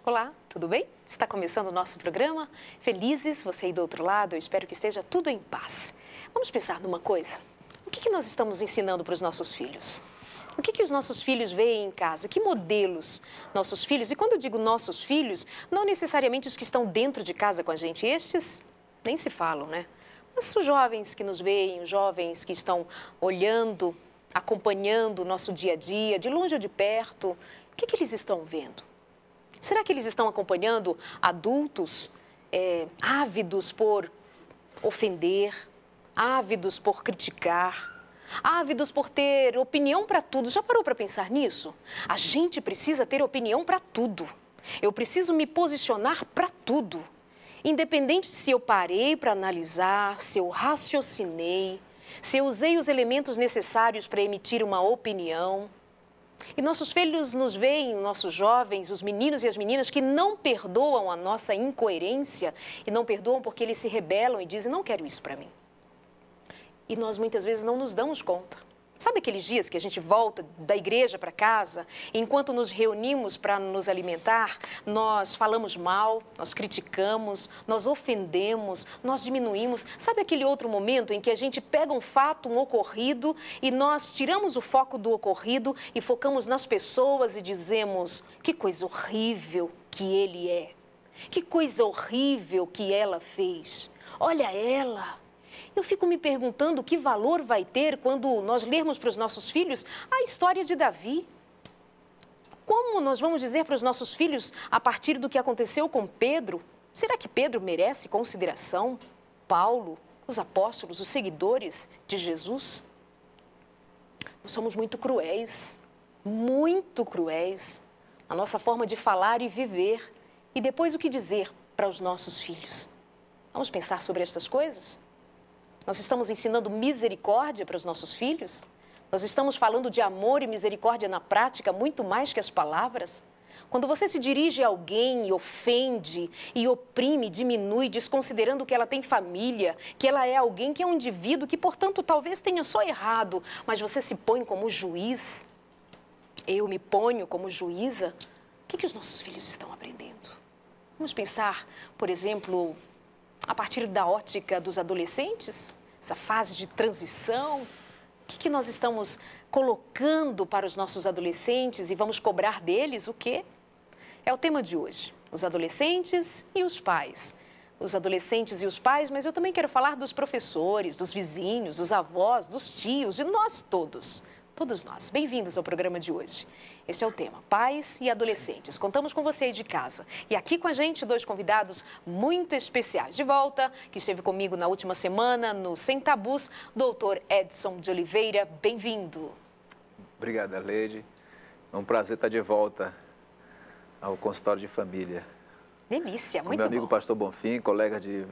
Olá, tudo bem? Está começando o nosso programa. Felizes, você aí do outro lado, eu espero que esteja tudo em paz. Vamos pensar numa coisa. O que nós estamos ensinando para os nossos filhos? O que os nossos filhos veem em casa? Que modelos nossos filhos, e quando eu digo nossos filhos, não necessariamente os que estão dentro de casa com a gente, estes nem se falam, né? Mas os jovens que nos veem, os jovens que estão olhando, acompanhando o nosso dia a dia, de longe ou de perto, o que eles estão vendo? Será que eles estão acompanhando adultos ávidos por ofender, ávidos por criticar, ávidos por ter opinião para tudo? Já parou para pensar nisso? A gente precisa ter opinião para tudo. Eu preciso me posicionar para tudo. Independente se eu parei para analisar, se eu raciocinei, se eu usei os elementos necessários para emitir uma opinião. E nossos filhos nos veem, nossos jovens, os meninos e as meninas que não perdoam a nossa incoerência e não perdoam porque eles se rebelam e dizem, não quero isso para mim. E nós muitas vezes não nos damos conta. Sabe aqueles dias que a gente volta da igreja para casa, e enquanto nos reunimos para nos alimentar, nós falamos mal, nós criticamos, nós ofendemos, nós diminuímos. Sabe aquele outro momento em que a gente pega um fato, um ocorrido, e nós tiramos o foco do ocorrido e focamos nas pessoas e dizemos, que coisa horrível que ele é, que coisa horrível que ela fez, olha ela. Eu fico me perguntando que valor vai ter quando nós lermos para os nossos filhos a história de Davi. Como nós vamos dizer para os nossos filhos a partir do que aconteceu com Pedro? Será que Pedro merece consideração? Paulo, os apóstolos, os seguidores de Jesus? Nós somos muito cruéis na nossa forma de falar e viver. E depois o que dizer para os nossos filhos? Vamos pensar sobre estas coisas? Nós estamos ensinando misericórdia para os nossos filhos? Nós estamos falando de amor e misericórdia na prática muito mais que as palavras? Quando você se dirige a alguém e ofende, e oprime, diminui, desconsiderando que ela tem família, que ela é alguém que é um indivíduo que, portanto, talvez tenha só errado, mas você se põe como juiz, eu me ponho como juíza, o que os nossos filhos estão aprendendo? Vamos pensar, por exemplo, a partir da ótica dos adolescentes, essa fase de transição, o que nós estamos colocando para os nossos adolescentes e vamos cobrar deles o quê? É o tema de hoje, os adolescentes e os pais. Os adolescentes e os pais, mas eu também quero falar dos professores, dos vizinhos, dos avós, dos tios, de nós todos. Todos nós. Bem-vindos ao programa de hoje. Este é o tema, pais e adolescentes. Contamos com você aí de casa. E aqui com a gente, dois convidados muito especiais. De volta, que esteve comigo na última semana no Sem Tabus, doutor Edson de Oliveira. Bem-vindo. Obrigado, Leide. É um prazer estar de volta ao consultório de família. Delícia, com muito meu amigo bom. pastor Bonfim, colega de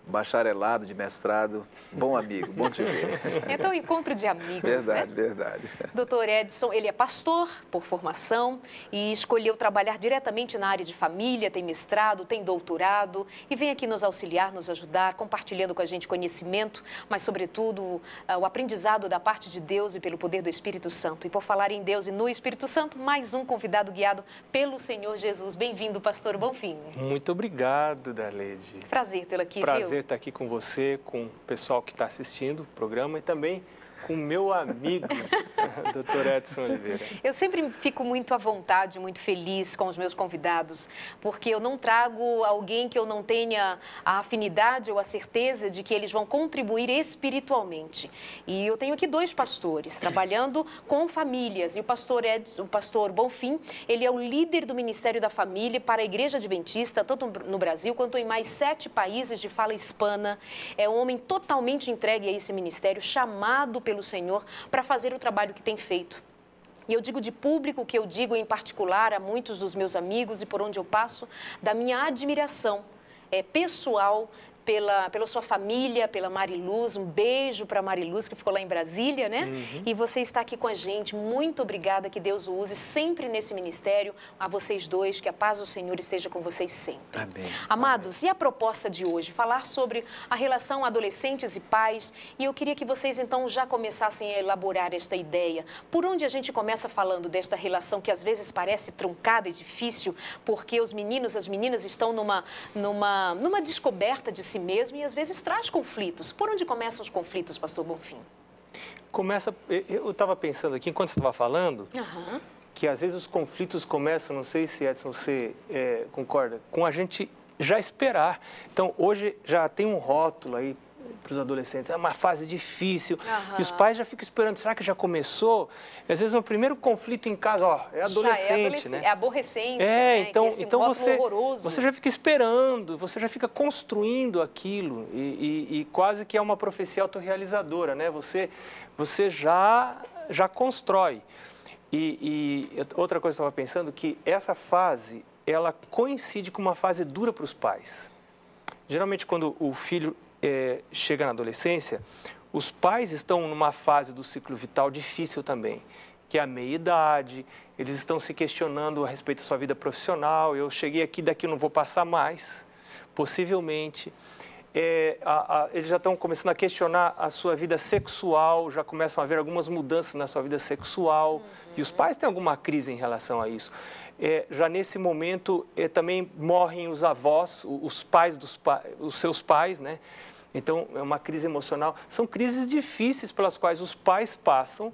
bacharelado, de mestrado, bom amigo, bom te ver. Então, encontro de amigos, verdade, né? Verdade. Doutor Edson, ele é pastor por formação e escolheu trabalhar diretamente na área de família, tem mestrado, tem doutorado e vem aqui nos auxiliar, nos ajudar, compartilhando com a gente conhecimento, mas, sobretudo, o aprendizado da parte de Deus e pelo poder do Espírito Santo. E por falar em Deus e no Espírito Santo, mais um convidado guiado pelo Senhor Jesus. Bem-vindo, pastor Bonfim. Muito obrigado, Daleide. Prazer tê-lo aqui, Prazer estar aqui com você, com o pessoal que está assistindo o programa e também com o meu amigo, Dr. Edson Oliveira. Eu sempre fico muito à vontade, muito feliz com os meus convidados, porque eu não trago alguém que eu não tenha a afinidade ou a certeza de que eles vão contribuir espiritualmente. E eu tenho aqui dois pastores trabalhando com famílias, e o pastor Edson, o pastor Bonfim, ele é o líder do Ministério da Família para a Igreja Adventista, tanto no Brasil quanto em mais 7 países de fala hispana. É um homem totalmente entregue a esse ministério, chamado pelo Senhor para fazer o trabalho que tem feito. E eu digo de público, que eu digo em particular a muitos dos meus amigos e por onde eu passo, da minha admiração pessoal pela sua família, pela Mariluz. Um beijo para a Mariluz, que ficou lá em Brasília, né? E você está aqui com a gente. Muito obrigada, que Deus o use sempre nesse ministério. A vocês dois, que a paz do Senhor esteja com vocês sempre. Amém. Amados, e a proposta de hoje? Falar sobre a relação adolescentes e pais. E eu queria que vocês, então, já começassem a elaborar esta ideia. Por onde a gente começa falando desta relação que às vezes parece truncada e difícil, porque os meninos, as meninas estão numa descoberta de si mesmo e às vezes traz conflitos. Por onde começam os conflitos, pastor Bonfim? Eu estava pensando aqui, enquanto você estava falando, Aham. que às vezes os conflitos começam, não sei se, Edson, você concorda, com a gente já esperar. Então, hoje já tem um rótulo aí para os adolescentes, é uma fase difícil, e os pais já ficam esperando, será que já começou? Às vezes, o primeiro conflito em casa, é adolescente, né? É aborrecência, né? Então, que esse rótulo horroroso. você já fica esperando, você já fica construindo aquilo, e quase que é uma profecia autorrealizadora, né? Você já constrói. E outra coisa que eu estava pensando, que essa fase, ela coincide com uma fase dura para os pais. Geralmente, quando o filho chega na adolescência, os pais estão numa fase do ciclo vital difícil também, que é a meia-idade, eles estão se questionando a respeito da sua vida profissional, eu cheguei aqui, daqui eu não vou passar mais, possivelmente. Eles já estão começando a questionar a sua vida sexual, já começam a haver algumas mudanças na sua vida sexual, e os pais têm alguma crise em relação a isso. Já nesse momento, também morrem os avós, os pais os seus pais, né? Então, é uma crise emocional. São crises difíceis pelas quais os pais passam,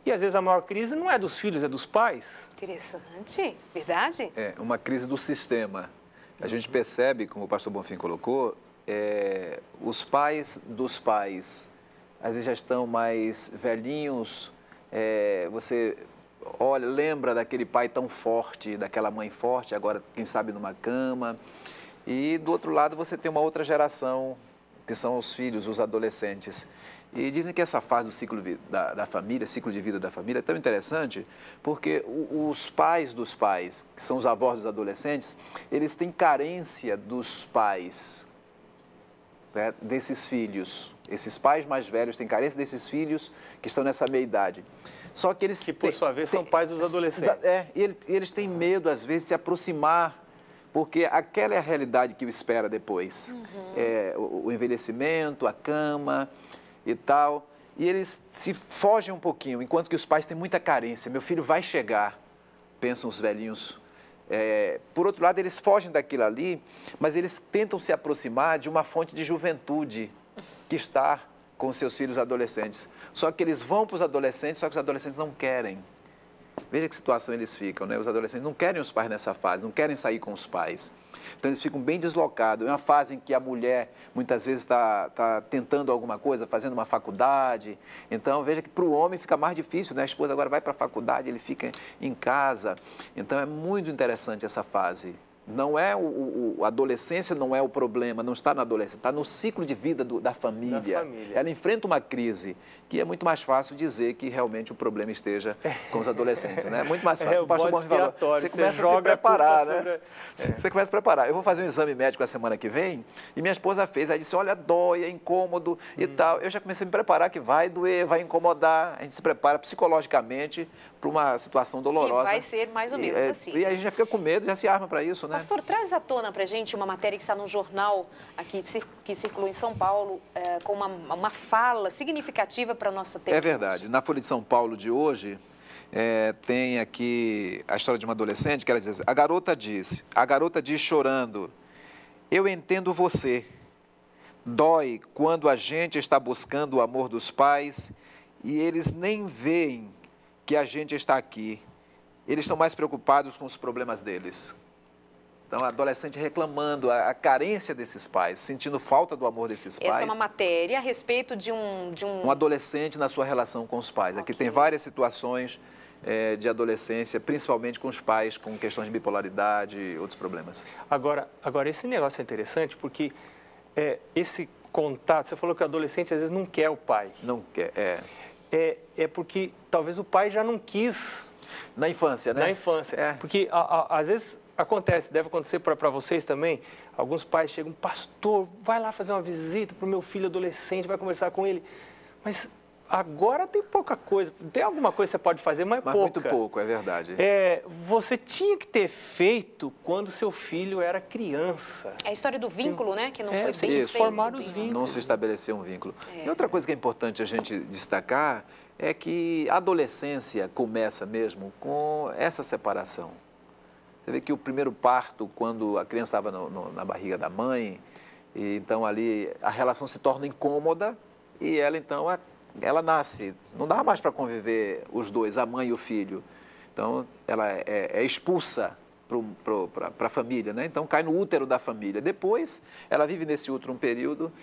e às vezes a maior crise não é dos filhos, é dos pais. Interessante, verdade? É uma crise do sistema. A gente percebe, como o pastor Bonfim colocou, os pais dos pais, às vezes já estão mais velhinhos, você olha, lembra daquele pai tão forte, daquela mãe forte, agora, quem sabe, numa cama. E, do outro lado, você tem uma outra geração, que são os filhos, os adolescentes. E dizem que essa fase do ciclo da família, ciclo de vida da família, é tão interessante, porque os pais dos pais, que são os avós dos adolescentes, eles têm carência dos pais, né, desses filhos. Esses pais mais velhos têm carência desses filhos que estão nessa meia-idade. Só que eles... Que, por sua vez, são pais dos adolescentes. E eles têm medo, às vezes, de se aproximar, porque aquela é a realidade que o espera depois. O envelhecimento, a cama e tal. E eles se fogem um pouquinho, enquanto que os pais têm muita carência. Meu filho vai chegar, pensam os velhinhos. Por outro lado, eles fogem daquilo ali, mas eles tentam se aproximar de uma fonte de juventude que está com os seus filhos adolescentes. Só que eles vão para os adolescentes, só que os adolescentes não querem. Veja que situação eles ficam, né? Os adolescentes não querem os pais nessa fase, não querem sair com os pais. Então, eles ficam bem deslocados. É uma fase em que a mulher, muitas vezes, está tentando alguma coisa, fazendo uma faculdade. Então, veja que para o homem fica mais difícil, né? A esposa agora vai para a faculdade, ele fica em casa. Então, é muito interessante essa fase. Não é a adolescência não é o problema, não está na adolescência, está no ciclo de vida da família. Ela enfrenta uma crise, que é muito mais fácil dizer que realmente o problema esteja com os adolescentes, né? É muito mais fácil. O pastor Bonfim falou, você começa a se preparar, né? Você começa a preparar. Eu vou fazer um exame médico a semana que vem, e minha esposa fez, aí disse, olha, dói, é incômodo e tal. Eu já comecei a me preparar que vai doer, vai incomodar, a gente se prepara psicologicamente para uma situação dolorosa. E vai ser mais ou menos assim. E aí a gente já fica com medo, já se arma para isso, né? Pastor, traz à tona para a gente uma matéria que está no jornal aqui, que circulou em São Paulo, com uma fala significativa para a nossa tema. É verdade. Na Folha de São Paulo de hoje, tem aqui a história de uma adolescente que ela diz assim, a garota diz chorando, eu entendo você. Dói quando a gente está buscando o amor dos pais e eles nem veem que a gente está aqui. Eles estão mais preocupados com os problemas deles. Então, a adolescente reclamando a carência desses pais, sentindo falta do amor desses pais. Essa é uma matéria a respeito de um adolescente na sua relação com os pais. Aqui tem várias situações de adolescência, principalmente com os pais, com questões de bipolaridade e outros problemas. Agora, esse negócio é interessante porque esse contato, você falou que o adolescente às vezes não quer o pai. Não quer, É porque talvez o pai já não quis. Na infância, né? Na infância. Porque, às vezes, acontece, deve acontecer para vocês também. Alguns pais chegam, pastor, vai lá fazer uma visita para o meu filho adolescente, vai conversar com ele. Mas agora tem pouca coisa. Tem alguma coisa que você pode fazer, mas pouca. Muito pouco, é verdade. Você tinha que ter feito quando seu filho era criança. É a história do vínculo, né? Que não foi bem isso. feito. Formar os bem. vínculos. Não se estabeleceu um vínculo. E outra coisa que é importante a gente destacar é que a adolescência começa mesmo com essa separação. Você vê que o primeiro parto, quando a criança estava na barriga da mãe, e então ali a relação se torna incômoda e ela então ela nasce. Não dá mais para conviver os dois, a mãe e o filho. Então ela é expulsa para a família, né? Então cai no útero da família. Depois ela vive nesse útero um período,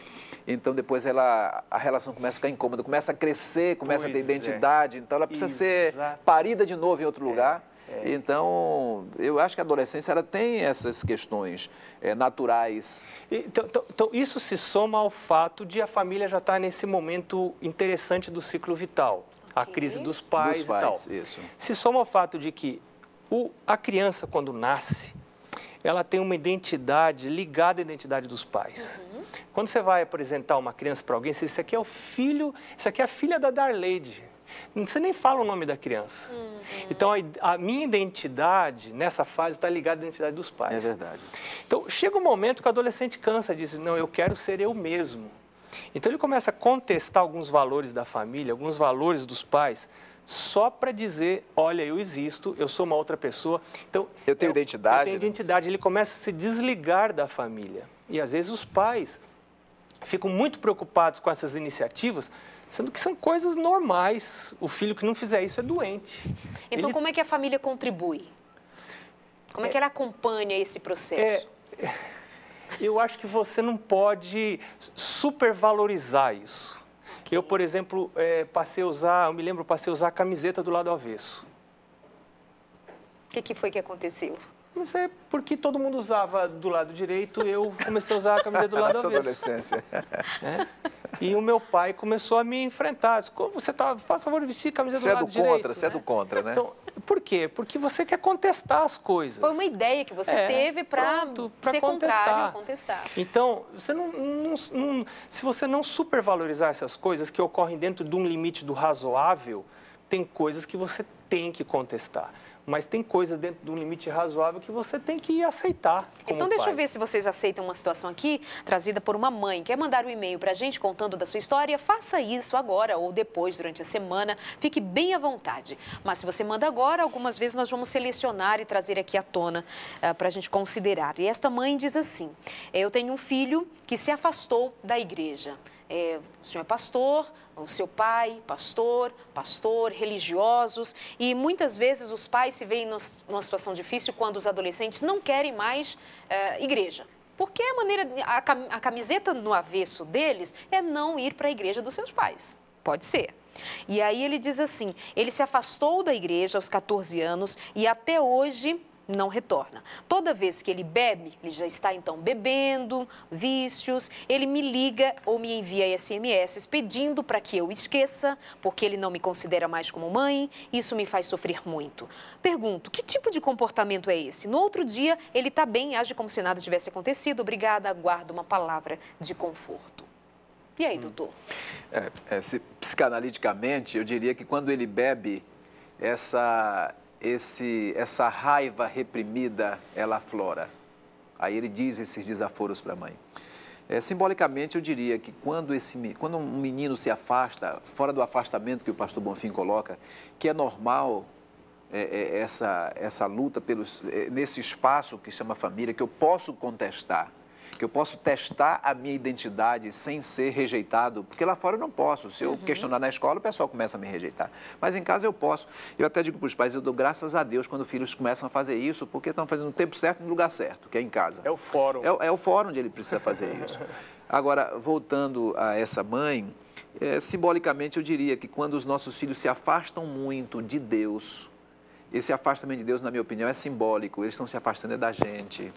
então depois a relação começa a ficar incômoda, começa a crescer, começa a ter identidade, então ela precisa ser parida de novo em outro lugar. Então, eu acho que a adolescência ela tem essas questões naturais. Então, isso se soma ao fato de a família já estar nesse momento interessante do ciclo vital, a crise dos pais e tal. Isso. Se soma ao fato de que a criança, quando nasce, ela tem uma identidade ligada à identidade dos pais. Quando você vai apresentar uma criança para alguém, você diz, isso aqui é o filho, isso aqui é a filha da Darleide. Você nem fala o nome da criança. Então, a minha identidade, nessa fase, está ligada à identidade dos pais. É verdade. Então, chega um momento que o adolescente cansa, diz, não, eu quero ser eu mesmo. Então, ele começa a contestar alguns valores da família, alguns valores dos pais, só para dizer, olha, eu existo, eu sou uma outra pessoa. Então, eu tenho identidade. Eu tenho identidade. Ele começa a se desligar da família. E, às vezes, os pais ficam muito preocupados com essas iniciativas, sendo que são coisas normais. O filho que não fizer isso é doente. Então, como é que a família contribui? Como é que ela acompanha esse processo? Eu acho que você não pode supervalorizar isso. Eu, por exemplo, passei a usar a camiseta do lado avesso. O que foi que aconteceu? Mas é porque todo mundo usava do lado direito, eu comecei a usar a camiseta do lado avesso. Adolescência. E o meu pai começou a me enfrentar. Disse, como você está? Faça favor de vestir a camiseta do lado direito. Você é do contra, né? Então, por quê? Porque você quer contestar as coisas. Foi uma ideia que você teve para ser contrário, contestar. Então, você se você não supervalorizar essas coisas que ocorrem dentro de um limite do razoável, tem coisas que você tem que contestar. Mas tem coisas dentro de um limite razoável que você tem que aceitar como Então, deixa pai. eu ver se vocês aceitam uma situação aqui, trazida por uma mãe. Quer mandar um e-mail para a gente contando da sua história? Faça isso agora ou depois, durante a semana. Fique bem à vontade. Mas se você manda agora, algumas vezes nós vamos selecionar e trazer aqui à tona para a gente considerar. E esta mãe diz assim, eu tenho um filho que se afastou da igreja. O senhor é pastor, o seu pai, pastor, religiosos, e muitas vezes os pais se veem numa situação difícil quando os adolescentes não querem mais igreja. Porque a camiseta no avesso deles é não ir para a igreja dos seus pais. Pode ser. E aí ele diz assim, ele se afastou da igreja aos 14 anos e até hoje não retorna. Toda vez que ele bebe, ele já está então bebendo, vícios, ele me liga ou me envia SMS pedindo para que eu esqueça, porque ele não me considera mais como mãe, isso me faz sofrer muito. Pergunto, que tipo de comportamento é esse? No outro dia, ele está bem, age como se nada tivesse acontecido, obrigada, aguardo uma palavra de conforto. E aí, doutor? Psicanaliticamente, eu diria que quando ele bebe, essa raiva reprimida, ela aflora. Aí ele diz esses desaforos para a mãe. Simbolicamente, eu diria que quando um menino se afasta, fora do afastamento que o pastor Bonfim coloca, que é normal essa luta nesse espaço que chama família, que eu posso contestar, que eu posso testar a minha identidade sem ser rejeitado, porque lá fora eu não posso. Se eu questionar na escola, o pessoal começa a me rejeitar. Mas em casa eu posso. Eu até digo para os pais, eu dou graças a Deus quando filhos começam a fazer isso, porque estão fazendo no tempo certo, no lugar certo, que é em casa. É o fórum. É o fórum onde ele precisa fazer isso. Agora, voltando a essa mãe, simbolicamente eu diria que quando os nossos filhos se afastam muito de Deus, esse afastamento de Deus, na minha opinião, é simbólico. Eles estão se afastando da gente.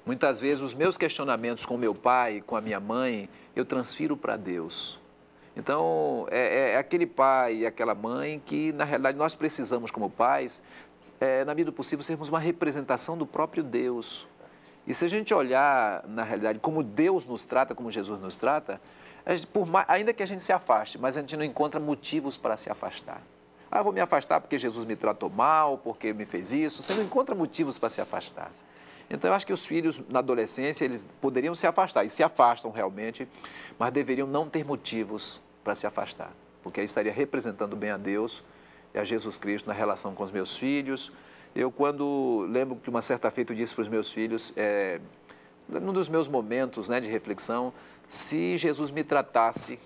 Muitas vezes, os meus questionamentos com meu pai, com a minha mãe, eu transfiro para Deus. Então, é aquele pai e aquela mãe que, na realidade, nós precisamos, como pais, na medida do possível, sermos uma representação do próprio Deus. E se a gente olhar, na realidade, como Deus nos trata, como Jesus nos trata, ainda que a gente se afaste, mas a gente não encontra motivos para se afastar. Ah, vou me afastar porque Jesus me tratou mal, porque me fez isso. Você não encontra motivos para se afastar. Então, eu acho que os filhos, na adolescência, eles poderiam se afastar, e se afastam realmente, mas deveriam não ter motivos para se afastar, porque aí estaria representando bem a Deus e a Jesus Cristo na relação com os meus filhos. Eu, quando lembro que uma certa feita eu disse para os meus filhos, num dos meus momentos, né, de reflexão, se Jesus me tratasse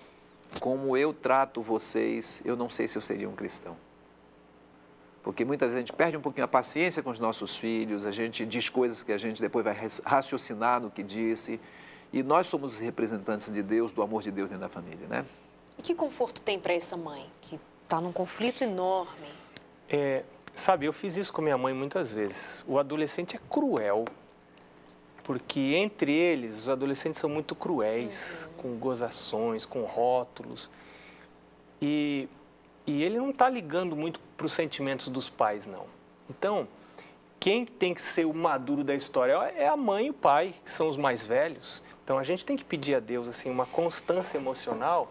como eu trato vocês, eu não sei se eu seria um cristão. Porque muitas vezes a gente perde um pouquinho a paciência com os nossos filhos, a gente diz coisas que a gente depois vai raciocinar no que disse, e nós somos os representantes de Deus, do amor de Deus dentro da família, né? E que conforto tem para essa mãe que está num conflito enorme? Sabe, eu fiz isso com minha mãe muitas vezes. O adolescente é cruel, porque entre eles, os adolescentes são muito cruéis, com gozações, com rótulos. E ele não está ligando muito para os sentimentos dos pais, não. Então, quem tem que ser o maduro da história é a mãe e o pai, que são os mais velhos. Então, a gente tem que pedir a Deus assim, uma constância emocional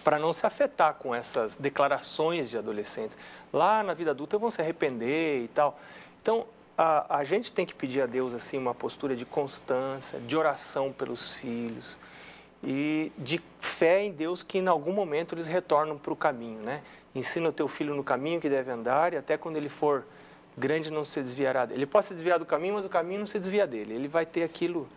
para não se afetar com essas declarações de adolescentes. Lá na vida adulta vão se arrepender e tal. Então, a gente tem que pedir a Deus assim, uma postura de constância, de oração pelos filhos e de fé em Deus que em algum momento eles retornam para o caminho, né? Ensina o teu filho no caminho que deve andar e até quando ele for grande não se desviará dele. Ele pode se desviar do caminho, mas o caminho não se desvia dele. Ele vai ter aquilo,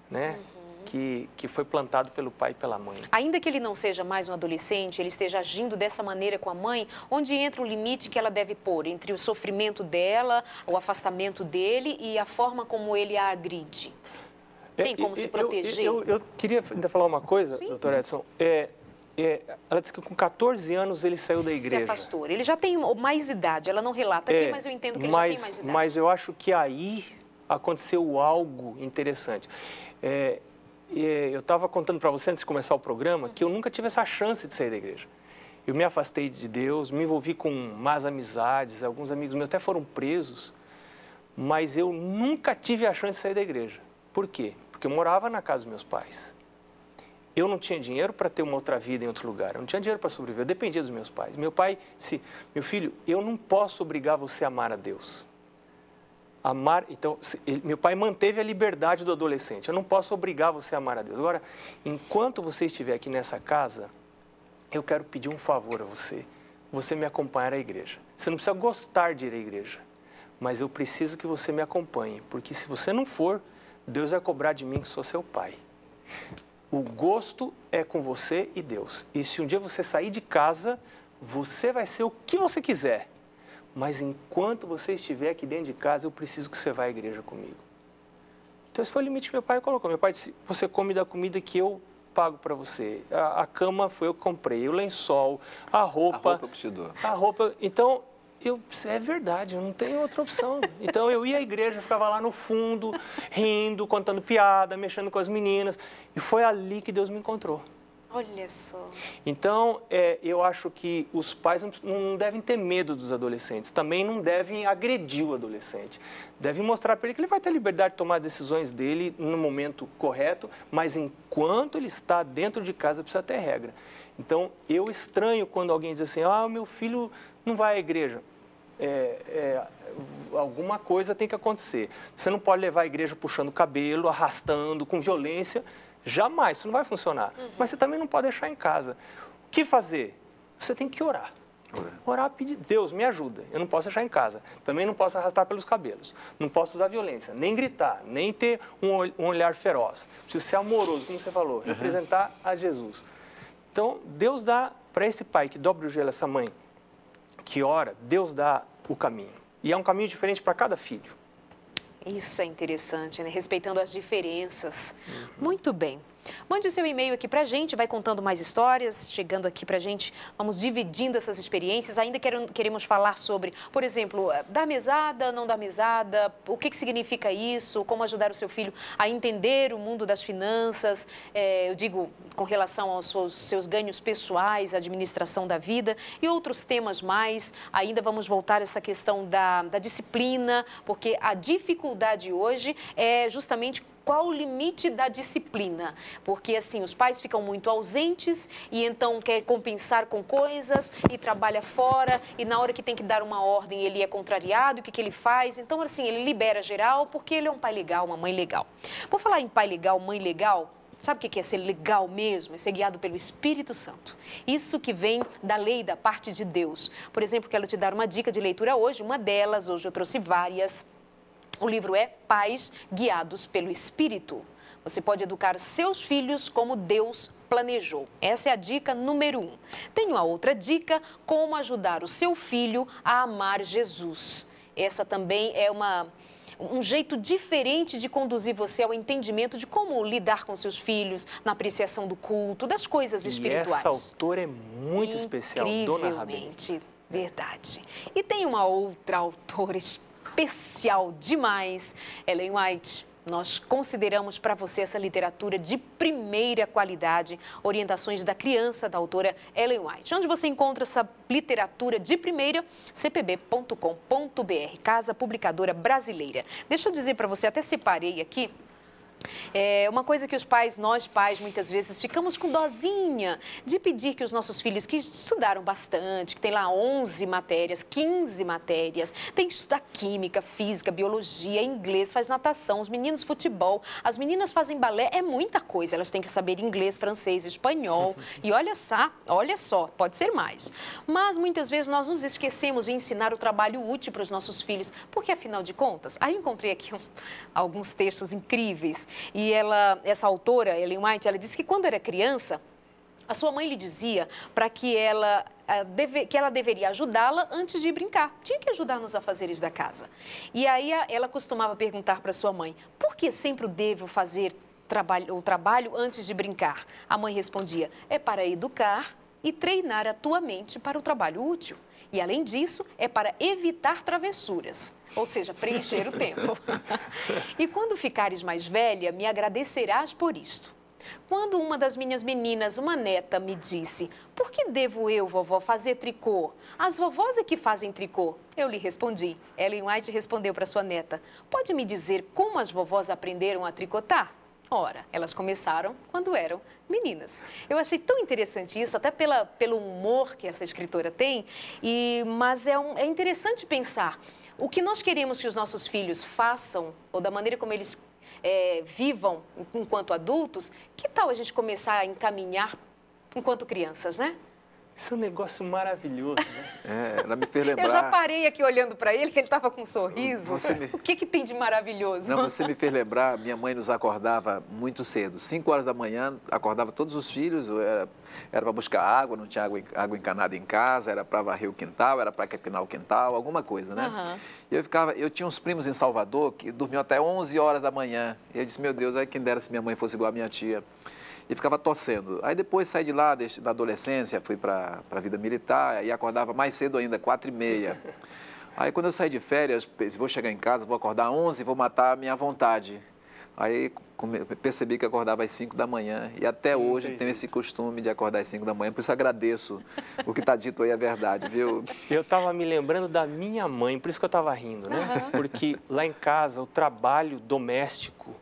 né? Que foi plantado pelo pai e pela mãe. Ainda que ele não seja mais um adolescente, ele esteja agindo dessa maneira com a mãe, onde entra o limite que ela deve pôr entre o sofrimento dela, o afastamento dele e a forma como ele a agride? Tem como se proteger? Eu queria ainda falar uma coisa, doutor Edson. Ela disse que com 14 anos ele saiu da igreja. Se afastou. Ele já tem mais idade, ela não relata aqui, mas eu entendo que ele já tem mais idade. Mas eu acho que aí aconteceu algo interessante. Eu estava contando para você, antes de começar o programa, que eu nunca tive essa chance de sair da igreja. Eu me afastei de Deus, me envolvi com más amizades, alguns amigos meus até foram presos, mas eu nunca tive a chance de sair da igreja. Por quê? Porque eu morava na casa dos meus pais. Eu não tinha dinheiro para ter uma outra vida em outro lugar, eu não tinha dinheiro para sobreviver, eu dependia dos meus pais. Meu pai disse, meu filho, eu não posso obrigar você a amar a Deus. Então, meu pai manteve a liberdade do adolescente. Eu não posso obrigar você a amar a Deus. Agora, enquanto você estiver aqui nessa casa, eu quero pedir um favor a você. Você me acompanhar à igreja. Você não precisa gostar de ir à igreja, mas eu preciso que você me acompanhe, porque se você não for, Deus vai cobrar de mim que sou seu pai. O gosto é com você e Deus. E se um dia você sair de casa, você vai ser o que você quiser. Mas enquanto você estiver aqui dentro de casa, eu preciso que você vá à igreja comigo. Então esse foi o limite que meu pai colocou. Meu pai disse, você come da comida que eu pago para você. A cama foi eu que comprei, o lençol, a roupa. A roupa que te dou. A roupa. Então, é verdade, eu não tenho outra opção. Então eu ia à igreja, ficava lá no fundo, rindo, contando piada, mexendo com as meninas. E foi ali que Deus me encontrou. Olha só. Então, eu acho que os pais não devem ter medo dos adolescentes, também não devem agredir o adolescente. Devem mostrar para ele que ele vai ter liberdade de tomar decisões dele no momento correto, mas enquanto ele está dentro de casa, precisa ter regra. Então, eu estranho quando alguém diz assim, meu filho não vai à igreja. Alguma coisa tem que acontecer. Você não pode levar a igreja puxando o cabelo, arrastando, com violência. Jamais, isso não vai funcionar. Mas você também não pode deixar em casa. O que fazer? Você tem que orar. Orar, pedir, Deus, me ajuda. Eu não posso deixar em casa. Também não posso arrastar pelos cabelos. Não posso usar violência, nem gritar, nem ter um olhar feroz. Preciso ser amoroso, como você falou, representar a Jesus. Então, Deus dá para esse pai que dobra o gelo, essa mãe que ora, Deus dá o caminho. E é um caminho diferente para cada filho. Isso é interessante, né? Respeitando as diferenças. Muito bem. Mande o seu e-mail aqui pra gente, vai contando mais histórias, chegando aqui pra gente, vamos dividindo essas experiências. Ainda queremos falar sobre, por exemplo, dar mesada, não dar mesada, o que significa isso, como ajudar o seu filho a entender o mundo das finanças, eu digo com relação aos seus ganhos pessoais, a administração da vida e outros temas mais. Ainda vamos voltar a essa questão da disciplina, porque a dificuldade hoje é justamente qual o limite da disciplina? Porque, assim, os pais ficam muito ausentes e então quer compensar com coisas e trabalha fora e na hora que tem que dar uma ordem ele é contrariado, o que ele faz? Então, assim, ele libera geral porque ele é um pai legal, uma mãe legal. Por falar em pai legal, mãe legal, sabe o que é ser legal mesmo? É ser guiado pelo Espírito Santo. Isso que vem da lei, da parte de Deus. Por exemplo, quero te dar uma dica de leitura hoje, uma delas, hoje eu trouxe várias. O livro é Pais Guiados pelo Espírito. Você pode educar seus filhos como Deus planejou. Essa é a dica número 1. Tenho a outra dica, como ajudar o seu filho a amar Jesus. Essa também é um jeito diferente de conduzir você ao entendimento de como lidar com seus filhos, na apreciação do culto, das coisas espirituais. E essa autora é muito especial, Dona Rabi. Verdade. E tem uma outra autora especial demais, Ellen White. Nós consideramos para você essa literatura de primeira qualidade, Orientações da Criança, da autora Ellen White. Onde você encontra essa literatura de primeira? cpb.com.br, Casa Publicadora Brasileira. Deixa eu dizer para você, até separei aqui, uma coisa que nós pais, muitas vezes ficamos com dozinha de pedir que os nossos filhos que estudaram bastante, que tem lá 11 matérias, 15 matérias, tem que estudar química, física, biologia, inglês, faz natação, os meninos futebol, as meninas fazem balé, é muita coisa, elas têm que saber inglês, francês, espanhol e olha só, pode ser mais. Mas muitas vezes nós nos esquecemos de ensinar o trabalho útil para os nossos filhos, porque afinal de contas, aí eu encontrei aqui alguns textos incríveis. E essa autora, Ellen White, ela disse que quando era criança, a sua mãe lhe dizia para que ela deveria ajudá-la antes de brincar. Tinha que ajudar nos afazeres da casa. E aí ela costumava perguntar para sua mãe, por que sempre devo fazer o trabalho antes de brincar? A mãe respondia, é para educar e treinar a tua mente para o trabalho útil. E, além disso, é para evitar travessuras, ou seja, preencher o tempo. E quando ficares mais velha, me agradecerás por isto. Quando uma das minhas meninas, uma neta, me disse, por que devo eu, vovó, fazer tricô? As vovós é que fazem tricô. Eu lhe respondi. Ellen White respondeu para sua neta, pode me dizer como as vovós aprenderam a tricotar? Ora, elas começaram quando eram meninas. Eu achei tão interessante isso, até pelo humor que essa escritora tem, mas é interessante pensar o que nós queremos que os nossos filhos façam, ou da maneira como eles vivam enquanto adultos, que tal a gente começar a encaminhar enquanto crianças, né? Isso é um negócio maravilhoso, né? Ela me fez lembrar... Eu já parei aqui olhando para ele, que ele estava com um sorriso. O que tem de maravilhoso? Não, você me fez lembrar, minha mãe nos acordava muito cedo. 5 horas da manhã, acordava todos os filhos, era para buscar água, não tinha água encanada em casa, era para varrer o quintal, era para capinar o quintal, alguma coisa, né? Uhum. Eu tinha uns primos em Salvador que dormiam até 11 horas da manhã. E eu disse, meu Deus, aí quem dera se minha mãe fosse igual a minha tia. E ficava torcendo. Aí depois saí de lá, da adolescência, fui para a vida militar e acordava mais cedo ainda, 4h30. Aí quando eu saí de férias, vou chegar em casa, vou acordar às 11, vou matar a minha vontade. Aí percebi que acordava às 5 da manhã e até hoje tenho esse costume de acordar às 5 da manhã, por isso agradeço o que está dito aí, é verdade, viu? Eu estava me lembrando da minha mãe, por isso que eu estava rindo, né? Uhum. Porque lá em casa o trabalho doméstico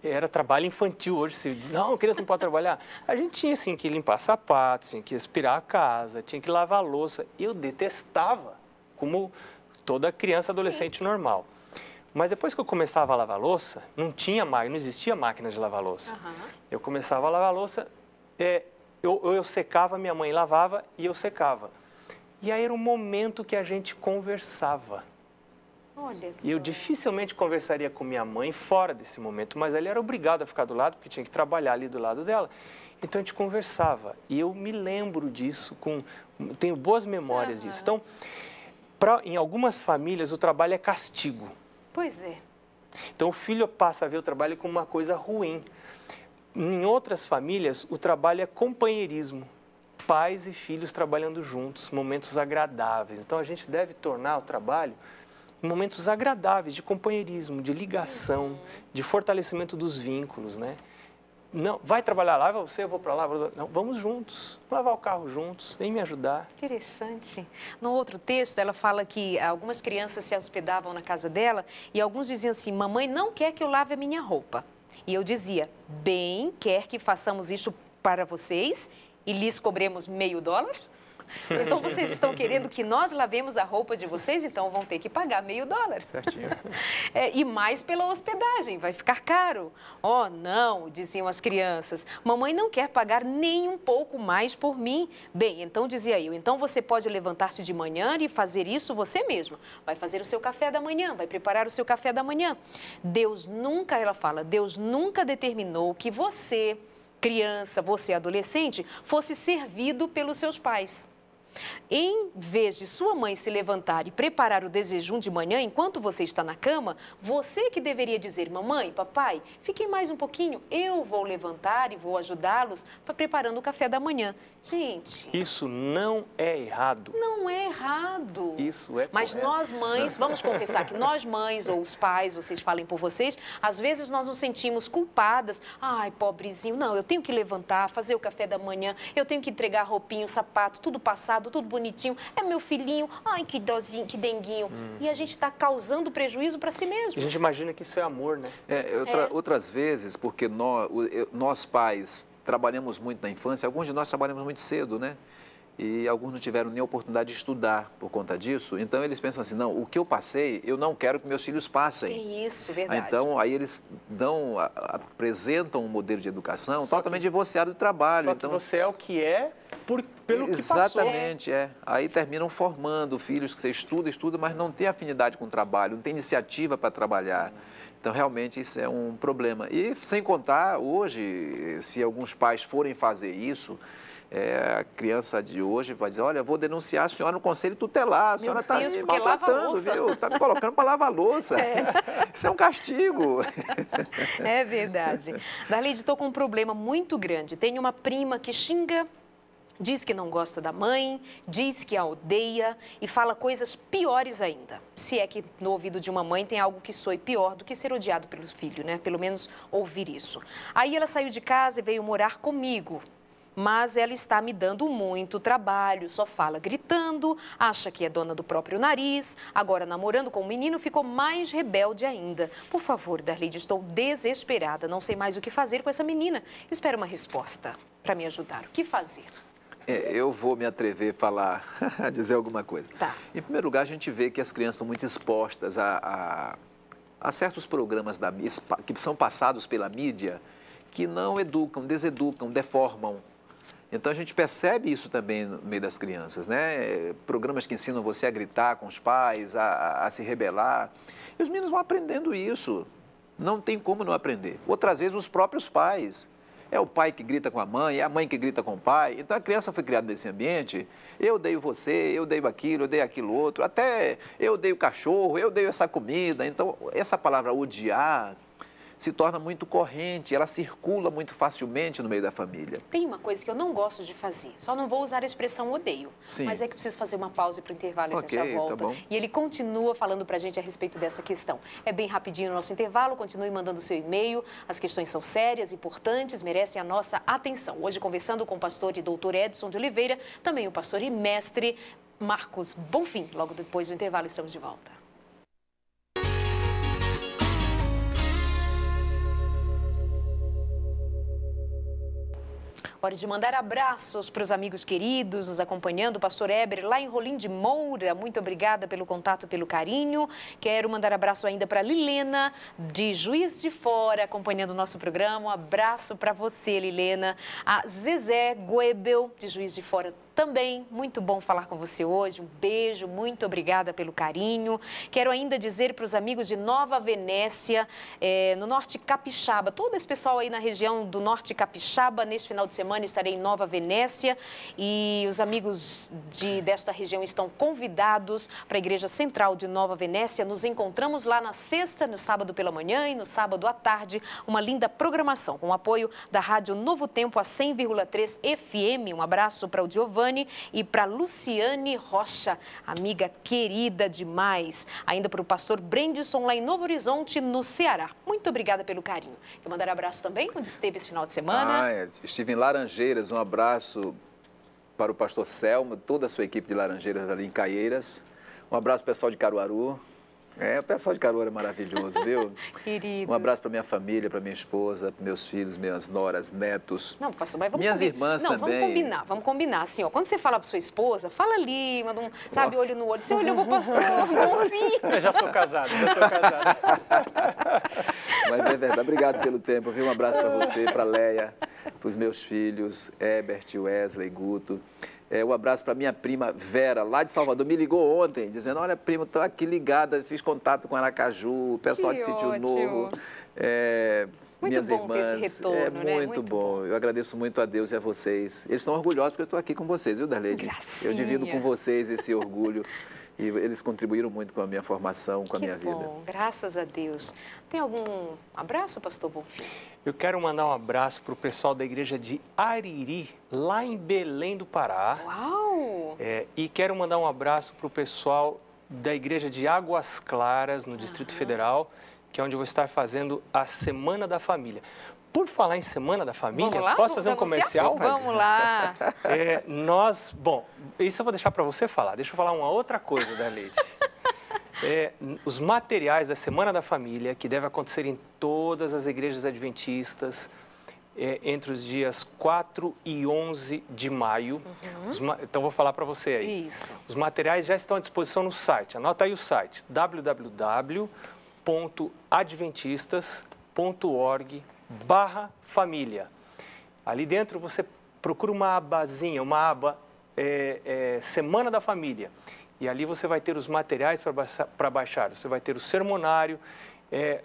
era trabalho infantil. Hoje se diz, não, criança não pode trabalhar. A gente tinha, assim, que limpar sapatos, tinha que aspirar a casa, tinha que lavar a louça. Eu detestava, como toda criança, adolescente normal. Mas depois que eu começava a lavar a louça, não existia máquina de lavar a louça. Uhum. Eu começava a lavar a louça, eu secava, minha mãe lavava e eu secava. E aí era o momento que a gente conversava. Olha só. E eu dificilmente conversaria com minha mãe fora desse momento, mas ela era obrigada a ficar do lado, porque tinha que trabalhar ali do lado dela. Então a gente conversava. E eu me lembro disso, tenho boas memórias disso. Então, em algumas famílias, o trabalho é castigo. Pois é. Então o filho passa a ver o trabalho como uma coisa ruim. Em outras famílias, o trabalho é companheirismo. Pais e filhos trabalhando juntos, momentos agradáveis. Então a gente deve tornar o trabalho em momentos agradáveis, de companheirismo, de ligação, de fortalecimento dos vínculos, né? Não, vai trabalhar lá, você, eu vou para lá. Não, vamos juntos, lavar o carro juntos, vem me ajudar. Interessante. No outro texto, ela fala que algumas crianças se hospedavam na casa dela e alguns diziam assim, mamãe não quer que eu lave a minha roupa. E eu dizia, bem, quer que façamos isso para vocês e lhes cobremos $0,5? Então, vocês estão querendo que nós lavemos a roupa de vocês, então vão ter que pagar $0,5. Certinho. E mais pela hospedagem, vai ficar caro. Oh, não, diziam as crianças, mamãe não quer pagar nem um pouco mais por mim. Bem, então dizia eu, então você pode levantar-se de manhã e fazer isso você mesma. Vai fazer o seu café da manhã, vai preparar o seu café da manhã. Deus nunca, ela fala, Deus nunca determinou que você, criança, você adolescente, fosse servido pelos seus pais. Em vez de sua mãe se levantar e preparar o desjejum de manhã enquanto você está na cama, você que deveria dizer, mamãe, papai, fiquem mais um pouquinho, eu vou levantar e vou ajudá-los preparando o café da manhã. Gente... Isso não é errado. Não é errado. Isso é Mas correto. nós mães, vamos confessar que nós mães ou os pais, vocês falem por vocês, às vezes nós nos sentimos culpadas. Ai, pobrezinho, não, eu tenho que levantar, fazer o café da manhã, eu tenho que entregar roupinho, sapato, tudo passado, tudo bonitinho. É meu filhinho, ai, que dozinho, que denguinho. E a gente está causando prejuízo para si mesmo. A gente imagina que isso é amor, né? Outras vezes, porque nós pais trabalhamos muito na infância, alguns de nós trabalhamos muito cedo, né? E alguns não tiveram nem oportunidade de estudar por conta disso. Então, eles pensam assim, não, o que eu passei, eu não quero que meus filhos passem. É isso, verdade. Então, aí eles apresentam um modelo de educação totalmente divorciado do trabalho. Só então, que você é o que é pelo que passou. Exatamente, Aí terminam formando filhos que você estuda, mas não tem afinidade com o trabalho, não tem iniciativa para trabalhar. Então, realmente, isso é um problema. E, sem contar, hoje, se alguns pais forem fazer isso, a criança de hoje vai dizer, olha, eu vou denunciar a senhora no conselho tutelar, a senhora está me maltratando, viu? Está me colocando para lavar a louça. Isso é um castigo. É verdade. Darlide, estou com um problema muito grande. Tenho uma prima que xinga, diz que não gosta da mãe, diz que a odeia e fala coisas piores ainda. Se é que no ouvido de uma mãe tem algo que soe pior do que ser odiado pelo filho, né? Pelo menos ouvir isso. Aí ela saiu de casa e veio morar comigo. Mas ela está me dando muito trabalho, só fala gritando, acha que é dona do próprio nariz. Agora, namorando com o menino, ficou mais rebelde ainda. Por favor, Darlide, estou desesperada, não sei mais o que fazer com essa menina. Espero uma resposta para me ajudar. O que fazer? Eu vou me atrever a dizer alguma coisa. Tá. Em primeiro lugar, a gente vê que as crianças estão muito expostas a certos programas que são passados pela mídia que não educam, deseducam, deformam. Então, a gente percebe isso também no meio das crianças, né? Programas que ensinam você a gritar com os pais, a se rebelar. E os meninos vão aprendendo isso. Não tem como não aprender. Outras vezes, os próprios pais. É o pai que grita com a mãe, é a mãe que grita com o pai. Então, a criança foi criada nesse ambiente. Eu odeio você, eu odeio aquilo, eu odeio aquilo outro. Até eu odeio o cachorro, eu odeio essa comida. Então, essa palavra odiar se torna muito corrente, ela circula muito facilmente no meio da família. Tem uma coisa que eu não gosto de fazer, só não vou usar a expressão odeio, Sim. Mas é que preciso fazer uma pausa para o intervalo e a gente já volta. Tá bom. E ele continua falando para a gente a respeito dessa questão. É bem rapidinho o nosso intervalo, continue mandando o seu e-mail, as questões são sérias, importantes, merecem a nossa atenção. Hoje conversando com o pastor e doutor Edson de Oliveira, também o pastor e mestre Marcos Bonfim. Logo depois do intervalo estamos de volta. Hora de mandar abraços para os amigos queridos, nos acompanhando, o pastor Éber, lá em Rolim de Moura. Muito obrigada pelo contato, pelo carinho. Quero mandar abraço ainda para Lilena, de Juiz de Fora, acompanhando o nosso programa. Um abraço para você, Lilena. A Zezé Goebel, de Juiz de Fora, também. Muito bom falar com você hoje. Um beijo, muito obrigada pelo carinho. Quero ainda dizer para os amigos de Nova Venécia, no Norte Capixaba, todo esse pessoal aí na região do Norte Capixaba, neste final de semana estarei em Nova Venécia e os amigos desta região estão convidados para a Igreja Central de Nova Venécia. Nos encontramos lá na sexta, no sábado pela manhã e no sábado à tarde. Uma linda programação com o apoio da Rádio Novo Tempo, a 100,3 FM. Um abraço para o Giovanni e para Luciane Rocha, amiga querida demais. Ainda para o pastor Brendson, lá em Novo Horizonte, no Ceará. Muito obrigada pelo carinho. Quer mandar abraço também, onde esteve esse final de semana? Estive em Laranjeiras. Um abraço para o pastor Selmo, toda a sua equipe de Laranjeiras ali em Caieiras. Um abraço pessoal de Caruaru. O pessoal de Caruaru é maravilhoso, viu? Querido. Um abraço para minha família, para minha esposa, para meus filhos, minhas noras, netos. Não, pastor, mas vamos minhas irmãs também. Vamos combinar, assim, ó. Quando você fala para sua esposa, fala ali, manda um, sabe, olho no olho. Você olhou para o pastor, Bonfim. Eu já sou casado. Mas é verdade, obrigado pelo tempo, viu? Um abraço para você, para Leia, para os meus filhos, Herbert, Wesley, Guto. Um abraço para minha prima Vera, lá de Salvador, me ligou ontem, dizendo, olha, primo, estou aqui ligada, fiz contato com Aracaju, o pessoal de Sítio Novo, muito minhas bom irmãs. ter esse retorno, né? Muito bom. Eu agradeço muito a Deus e a vocês. Eles estão orgulhosos porque eu estou aqui com vocês, viu, Darlene? Gracinha. Eu divido com vocês esse orgulho. E eles contribuíram muito com a minha formação, com a minha vida. Que bom, graças a Deus. Tem algum abraço, pastor Bonfim? Eu quero mandar um abraço para o pessoal da igreja de Ariri, lá em Belém do Pará. Uau! E quero mandar um abraço para o pessoal da igreja de Águas Claras, no Distrito Federal, que é onde eu vou estar fazendo a Semana da Família. Por falar em Semana da Família, posso fazer um comercial? Vamos lá. Bom, isso eu vou deixar para você falar. Deixa eu falar uma outra coisa, Darlene. Os materiais da Semana da Família, que deve acontecer em todas as igrejas adventistas, entre os dias 4 e 11 de maio. Então, vou falar para você aí. Isso. Os materiais já estão à disposição no site. Anota aí o site, www.adventistas.org/família. Ali dentro você procura uma abazinha, uma aba Semana da Família. E ali você vai ter os materiais para baixar. Você vai ter o sermonário,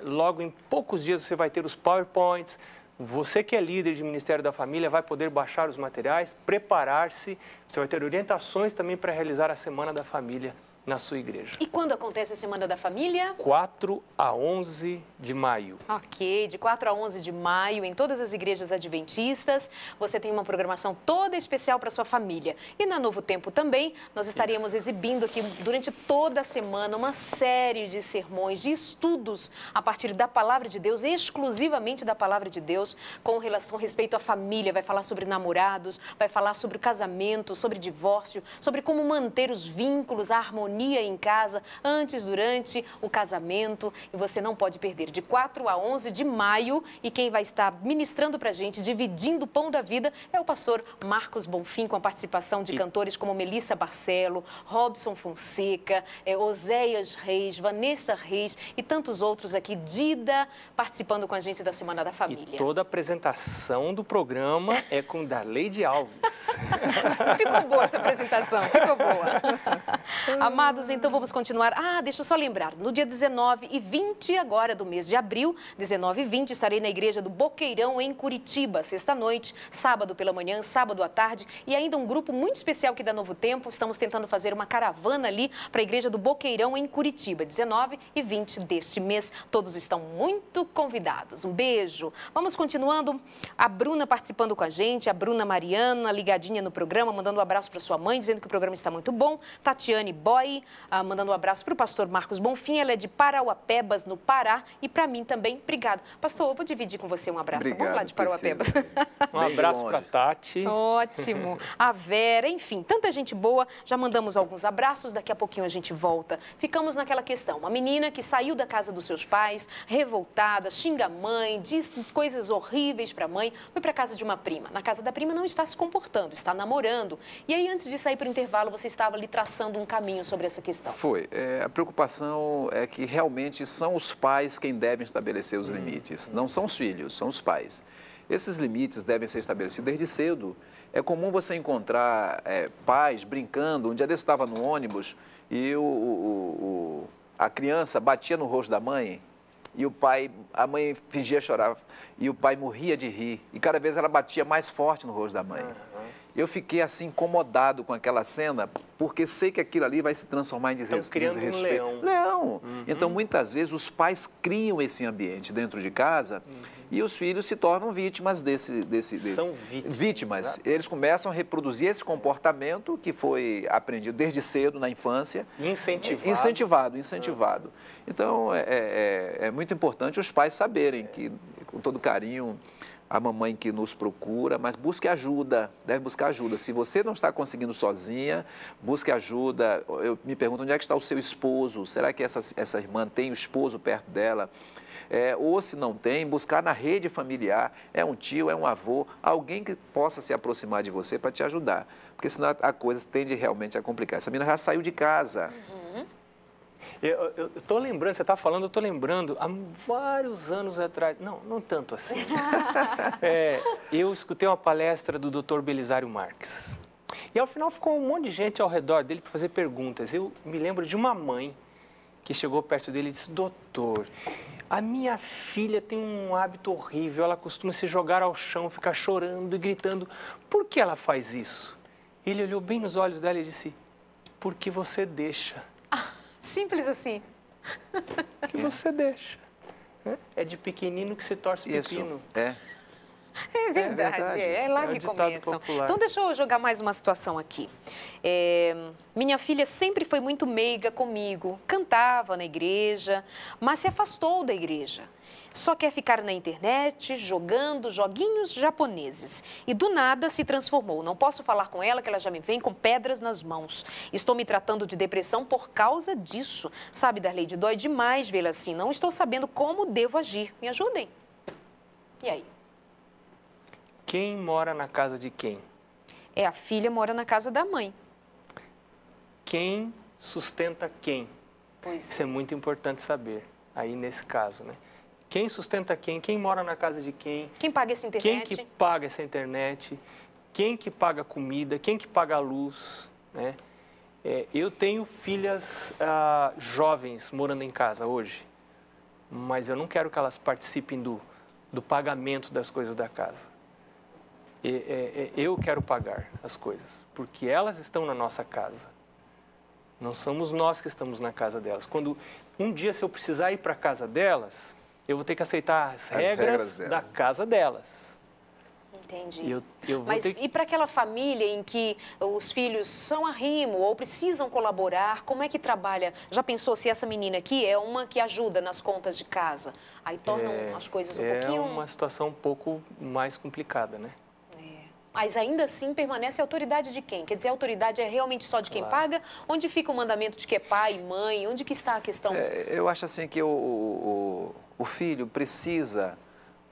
logo em poucos dias você vai ter os PowerPoints. Você que é líder de Ministério da Família vai poder baixar os materiais, preparar-se. Você vai ter orientações também para realizar a Semana da Família na sua igreja. E quando acontece a Semana da Família? 4 a 11 de maio. Ok, de 4 a 11 de maio, em todas as igrejas adventistas, você tem uma programação toda especial para sua família. E na Novo Tempo também, nós estaremos exibindo aqui durante toda a semana uma série de sermões, de estudos a partir da Palavra de Deus, exclusivamente da Palavra de Deus, com relação respeito à família. Vai falar sobre namorados, vai falar sobre o casamento, sobre divórcio, sobre como manter os vínculos, a harmonia em casa, antes, durante o casamento, e você não pode perder, de 4 a 11 de maio, e quem vai estar ministrando para a gente, dividindo o pão da vida, é o pastor Marcos Bonfim, com a participação de cantores como Melissa Barcelo, Robson Fonseca, Oséias Reis, Vanessa Reis e tantos outros aqui, Dida, participando com a gente da Semana da Família. E toda a apresentação do programa é com Darleide Alves. Ficou boa essa apresentação, ficou boa. Amados, então vamos continuar. Deixa eu só lembrar, no dia 19 e 20 agora do mês de abril, 19 e 20, estarei na igreja do Boqueirão, em Curitiba, sexta-noite, sábado pela manhã, sábado à tarde, e ainda um grupo muito especial aqui da Novo Tempo. Estamos tentando fazer uma caravana ali para a igreja do Boqueirão, em Curitiba, 19 e 20 deste mês. Todos estão muito convidados. Um beijo. Vamos continuando. A Bruna participando com a gente, a Bruna Mariana, ligadinha no programa, mandando um abraço para sua mãe, dizendo que o programa está muito bom. Tatiane Boy, mandando um abraço para o pastor Marcos Bonfim, ela é de Parauapebas, no Pará, e para mim também, obrigado. Pastor, eu vou dividir com você um abraço, obrigado, tá bom? Lá de Parauapebas. Um abraço para a Tati. Ótimo. A Vera, enfim, tanta gente boa, já mandamos alguns abraços, daqui a pouquinho a gente volta. Ficamos naquela questão, uma menina que saiu da casa dos seus pais, revoltada, xinga a mãe, diz coisas horríveis para a mãe, foi para a casa de uma prima. Na casa da prima não está se comportando, está namorando. E aí, antes de sair para o intervalo, você estava ali traçando um caminho sobre essa questão. Foi. A preocupação é que realmente são os pais quem devem estabelecer os limites. Não são os filhos, são os pais. Esses limites devem ser estabelecidos desde cedo. É comum você encontrar pais brincando. Um dia desse eu estava no ônibus e a criança batia no rosto da mãe e a mãe fingia chorar e o pai morria de rir. E cada vez ela batia mais forte no rosto da mãe. Eu fiquei assim incomodado com aquela cena, porque sei que aquilo ali vai se transformar em desrespeito. Um leão. Leão. Então, muitas vezes, os pais criam esse ambiente dentro de casa e os filhos se tornam vítimas desse. São vítimas. Exato. Eles começam a reproduzir esse comportamento que foi aprendido desde cedo, na infância. Incentivado. Então, é muito importante os pais saberem que, com todo carinho, a mamãe que nos procura, mas busque ajuda, deve buscar ajuda. Se você não está conseguindo sozinha, busque ajuda. Eu me pergunto, onde é que está o seu esposo? Será que essa irmã tem o esposo perto dela? Ou se não tem, buscar na rede familiar, é um tio, é um avô, alguém que possa se aproximar de você para te ajudar. Porque senão a coisa tende realmente a complicar. Essa menina já saiu de casa. Eu estou lembrando, você está falando, eu estou lembrando, há vários anos atrás, não tanto assim, eu escutei uma palestra do Dr. Belisário Marques. E ao final ficou um monte de gente ao redor dele para fazer perguntas. Eu me lembro de uma mãe que chegou perto dele e disse: doutor, a minha filha tem um hábito horrível, ela costuma se jogar ao chão, ficar chorando e gritando. Por que ela faz isso? Ele olhou bem nos olhos dela e disse: porque você deixa. Simples assim. Que você deixa. É de pequenino que se torce pepino. É verdade, é lá que começam. Então, deixa eu jogar mais uma situação aqui. Minha filha sempre foi muito meiga comigo, cantava na igreja, mas se afastou da igreja. Só quer ficar na internet, jogando joguinhos japoneses. E do nada se transformou. Não posso falar com ela, que ela já me vem com pedras nas mãos. Estou me tratando de depressão por causa disso. Sabe, Darleide, dói demais vê-la assim. Não estou sabendo como devo agir. Me ajudem. E aí? Quem mora na casa de quem? A filha mora na casa da mãe. Quem sustenta quem? Pois Isso é muito importante saber, aí nesse caso, né? Quem sustenta quem? Quem mora na casa de quem? Quem paga essa internet? Quem que paga essa internet? Quem que paga a comida? Quem que paga a luz? Né? Eu tenho filhas jovens morando em casa hoje, mas eu não quero que elas participem do pagamento das coisas da casa. Eu quero pagar as coisas, porque elas estão na nossa casa. Não somos nós que estamos na casa delas. Quando um dia, se eu precisar ir para a casa delas, eu vou ter que aceitar as regras da casa delas. Entendi. Mas e para aquela família em que os filhos são arrimo ou precisam colaborar, como é que trabalha? Já pensou se essa menina aqui é uma que ajuda nas contas de casa? Aí tornam as coisas um pouquinho... É uma situação um pouco mais complicada, né? Mas ainda assim permanece a autoridade de quem? Quer dizer, a autoridade é realmente só de quem paga? Onde fica o mandamento de que é pai, mãe? Onde que está a questão? Eu acho assim que o filho precisa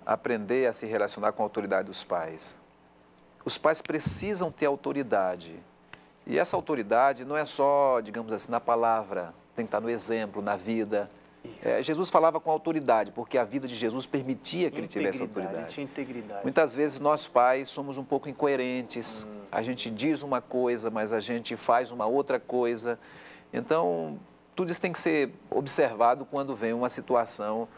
aprender a se relacionar com a autoridade dos pais. Os pais precisam ter autoridade. E essa autoridade não é só, digamos assim, na palavra, tem que estar no exemplo, na vida. Jesus falava com autoridade, porque a vida de Jesus permitia que ele tivesse autoridade. Tinha integridade. Muitas vezes nós pais somos um pouco incoerentes. A gente diz uma coisa, mas a gente faz uma outra coisa. Então, tudo isso tem que ser observado quando vem uma situação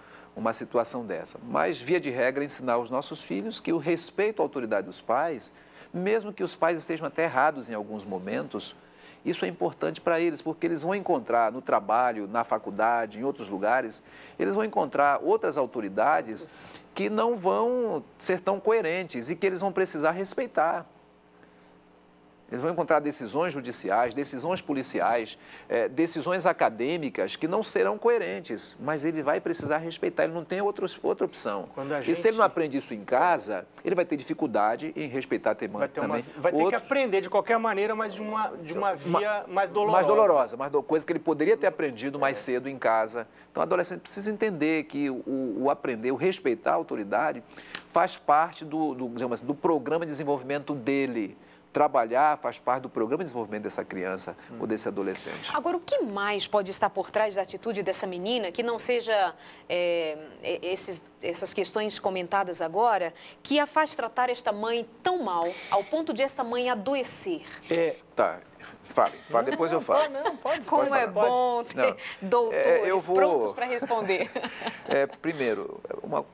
dessa. Mas, via de regra, ensinar aos nossos filhos que o respeito à autoridade dos pais, mesmo que os pais estejam até errados em alguns momentos, isso é importante para eles, porque eles vão encontrar no trabalho, na faculdade, em outros lugares, eles vão encontrar outras autoridades que não vão ser tão coerentes e que eles vão precisar respeitar. Eles vão encontrar decisões judiciais, decisões policiais, decisões acadêmicas que não serão coerentes, mas ele vai precisar respeitar, ele não tem outra opção. E se ele não aprende isso em casa, ele vai ter dificuldade em respeitar também. Vai ter que aprender de qualquer maneira, mas de uma via mais dolorosa. Mais dolorosa, coisa que ele poderia ter aprendido mais cedo em casa. Então, o adolescente precisa entender que o aprender, o respeitar a autoridade, faz parte digamos assim, do programa de desenvolvimento dele. trabalhar, faz parte do programa de desenvolvimento dessa criança ou desse adolescente. Agora, o que mais pode estar por trás da atitude dessa menina que não seja essas questões comentadas agora, que a faz tratar esta mãe tão mal, ao ponto de esta mãe adoecer? Tá, fale, depois eu falo. Pode. Como é bom ter doutores prontos para responder. Primeiro,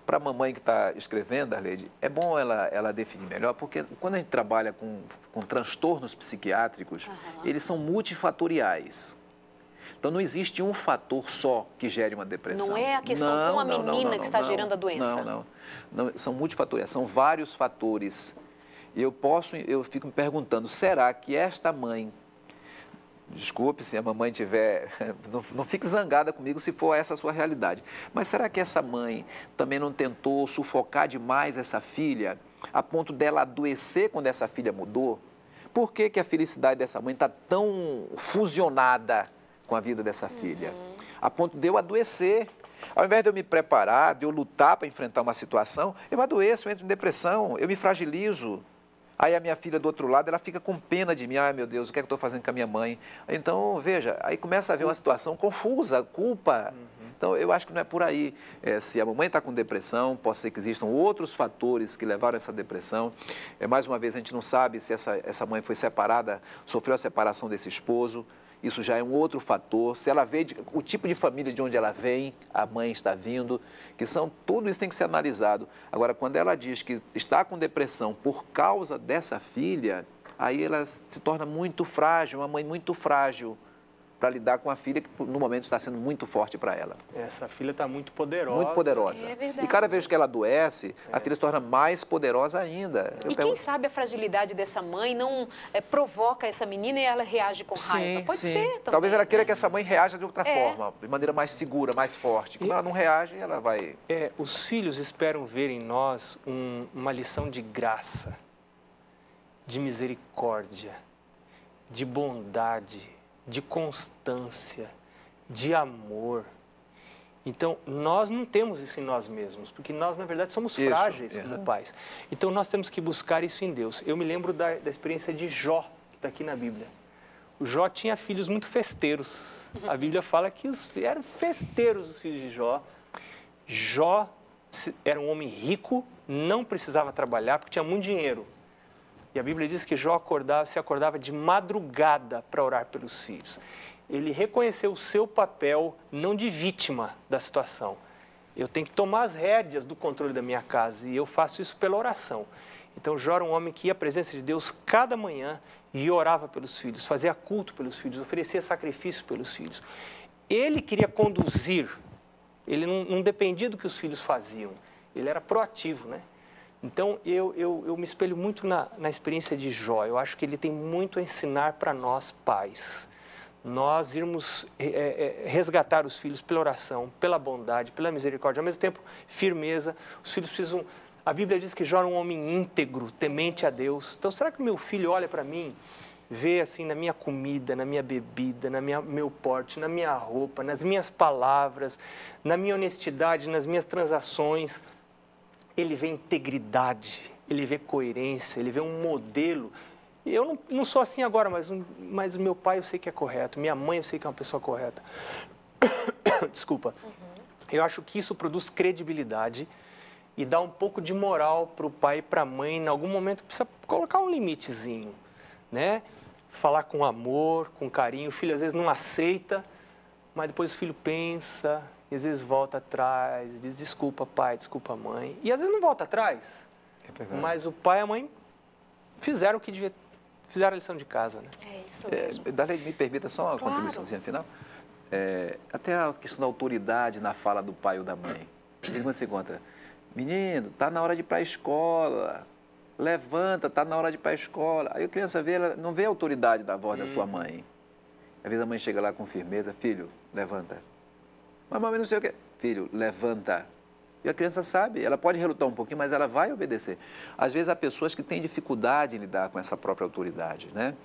para a mamãe que está escrevendo, Arleide, é bom ela definir melhor, porque quando a gente trabalha com transtornos psiquiátricos, eles são multifatoriais. Então, não existe um fator só que gere uma depressão. Não é a questão com a menina que está gerando a doença. Não, são multifatoriais, são vários fatores. E eu fico me perguntando, será que esta mãe, desculpe se a mamãe tiver, não fique zangada comigo se for essa a sua realidade, mas será que essa mãe também não tentou sufocar demais essa filha, a ponto dela adoecer quando essa filha mudou? Por que a felicidade dessa mãe está tão fusionada com a vida dessa filha? A ponto de eu adoecer. Ao invés de eu me preparar, de eu lutar para enfrentar uma situação, eu adoeço, eu entro em depressão, eu me fragilizo. Aí a minha filha do outro lado, ela fica com pena de mim. Ai, meu Deus, o que é que eu estou fazendo com a minha mãe? Então, veja, aí começa a haver uma situação confusa, culpa. Então, eu acho que não é por aí. Se a mamãe está com depressão, pode ser que existam outros fatores que levaram a essa depressão. Mais uma vez, a gente não sabe se essa mãe foi separada, sofreu a separação desse esposo. Isso já é um outro fator. Se ela vê o tipo de família de onde ela vem, a mãe está vindo, tudo isso tem que ser analisado. Agora, quando ela diz que está com depressão por causa dessa filha, aí ela se torna muito frágil, uma mãe muito frágil para lidar com a filha que no momento está sendo muito forte para ela. Essa filha está muito poderosa. Muito poderosa. É verdade. E cada vez que ela adoece, a filha se torna mais poderosa ainda. Quem sabe a fragilidade dessa mãe não provoca essa menina e ela reage com raiva? Pode ser também. Talvez ela queira que essa mãe reaja de outra forma, de maneira mais segura, mais forte. Quando ela não reage, ela vai... Os filhos esperam ver em nós uma lição de graça, de misericórdia, de bondade, de constância, de amor. Então, nós não temos isso em nós mesmos, porque nós, na verdade, somos frágeis como pais. Então, nós temos que buscar isso em Deus. Eu me lembro da experiência de Jó, que está aqui na Bíblia. O Jó tinha filhos muito festeiros. A Bíblia fala que eram festeiros os filhos de Jó. Jó era um homem rico, não precisava trabalhar, porque tinha muito dinheiro. E a Bíblia diz que Jó se acordava de madrugada para orar pelos filhos. Ele reconheceu o seu papel não de vítima da situação. Eu tenho que tomar as rédeas do controle da minha casa e eu faço isso pela oração. Então Jó era um homem que ia à presença de Deus cada manhã e orava pelos filhos, fazia culto pelos filhos, oferecia sacrifício pelos filhos. Ele queria conduzir, ele não dependia do que os filhos faziam, ele era proativo, né? Então, eu me espelho muito na experiência de Jó. Eu acho que ele tem muito a ensinar para nós, pais. Nós irmos resgatar os filhos pela oração, pela bondade, pela misericórdia. Ao mesmo tempo, firmeza. Os filhos precisam... A Bíblia diz que Jó era um homem íntegro, temente a Deus. Então, será que o meu filho olha para mim, vê assim na minha comida, na minha bebida, meu porte, na minha roupa, nas minhas palavras, na minha honestidade, nas minhas transações... Ele vê integridade, ele vê coerência, ele vê um modelo. Eu não sou assim agora, mas o meu pai eu sei que é correto, minha mãe eu sei que é uma pessoa correta. Desculpa. Eu acho que isso produz credibilidade e dá um pouco de moral para o pai e para a mãe. Em algum momento precisa colocar um limitezinho, né? Falar com amor, com carinho. O filho às vezes não aceita, mas depois o filho pensa... E às vezes volta atrás, diz desculpa pai, desculpa mãe. E às vezes não volta atrás. Mas o pai e a mãe fizeram o que devia, fizeram a lição de casa, né? É isso mesmo. Darlene, me permita só uma contribuiçãozinha final. Até a questão da autoridade na fala do pai ou da mãe. Mesmo você encontra, menino, tá na hora de ir para a escola. Levanta, tá na hora de ir para a escola. Aí a criança vê, ela não vê a autoridade da voz da sua mãe. Às vezes a mãe chega lá com firmeza, filho, levanta. Mas mamãe não sei o quê. Filho, levanta. E a criança sabe, ela pode relutar um pouquinho, mas ela vai obedecer. Às vezes há pessoas que têm dificuldade em lidar com essa própria autoridade, né?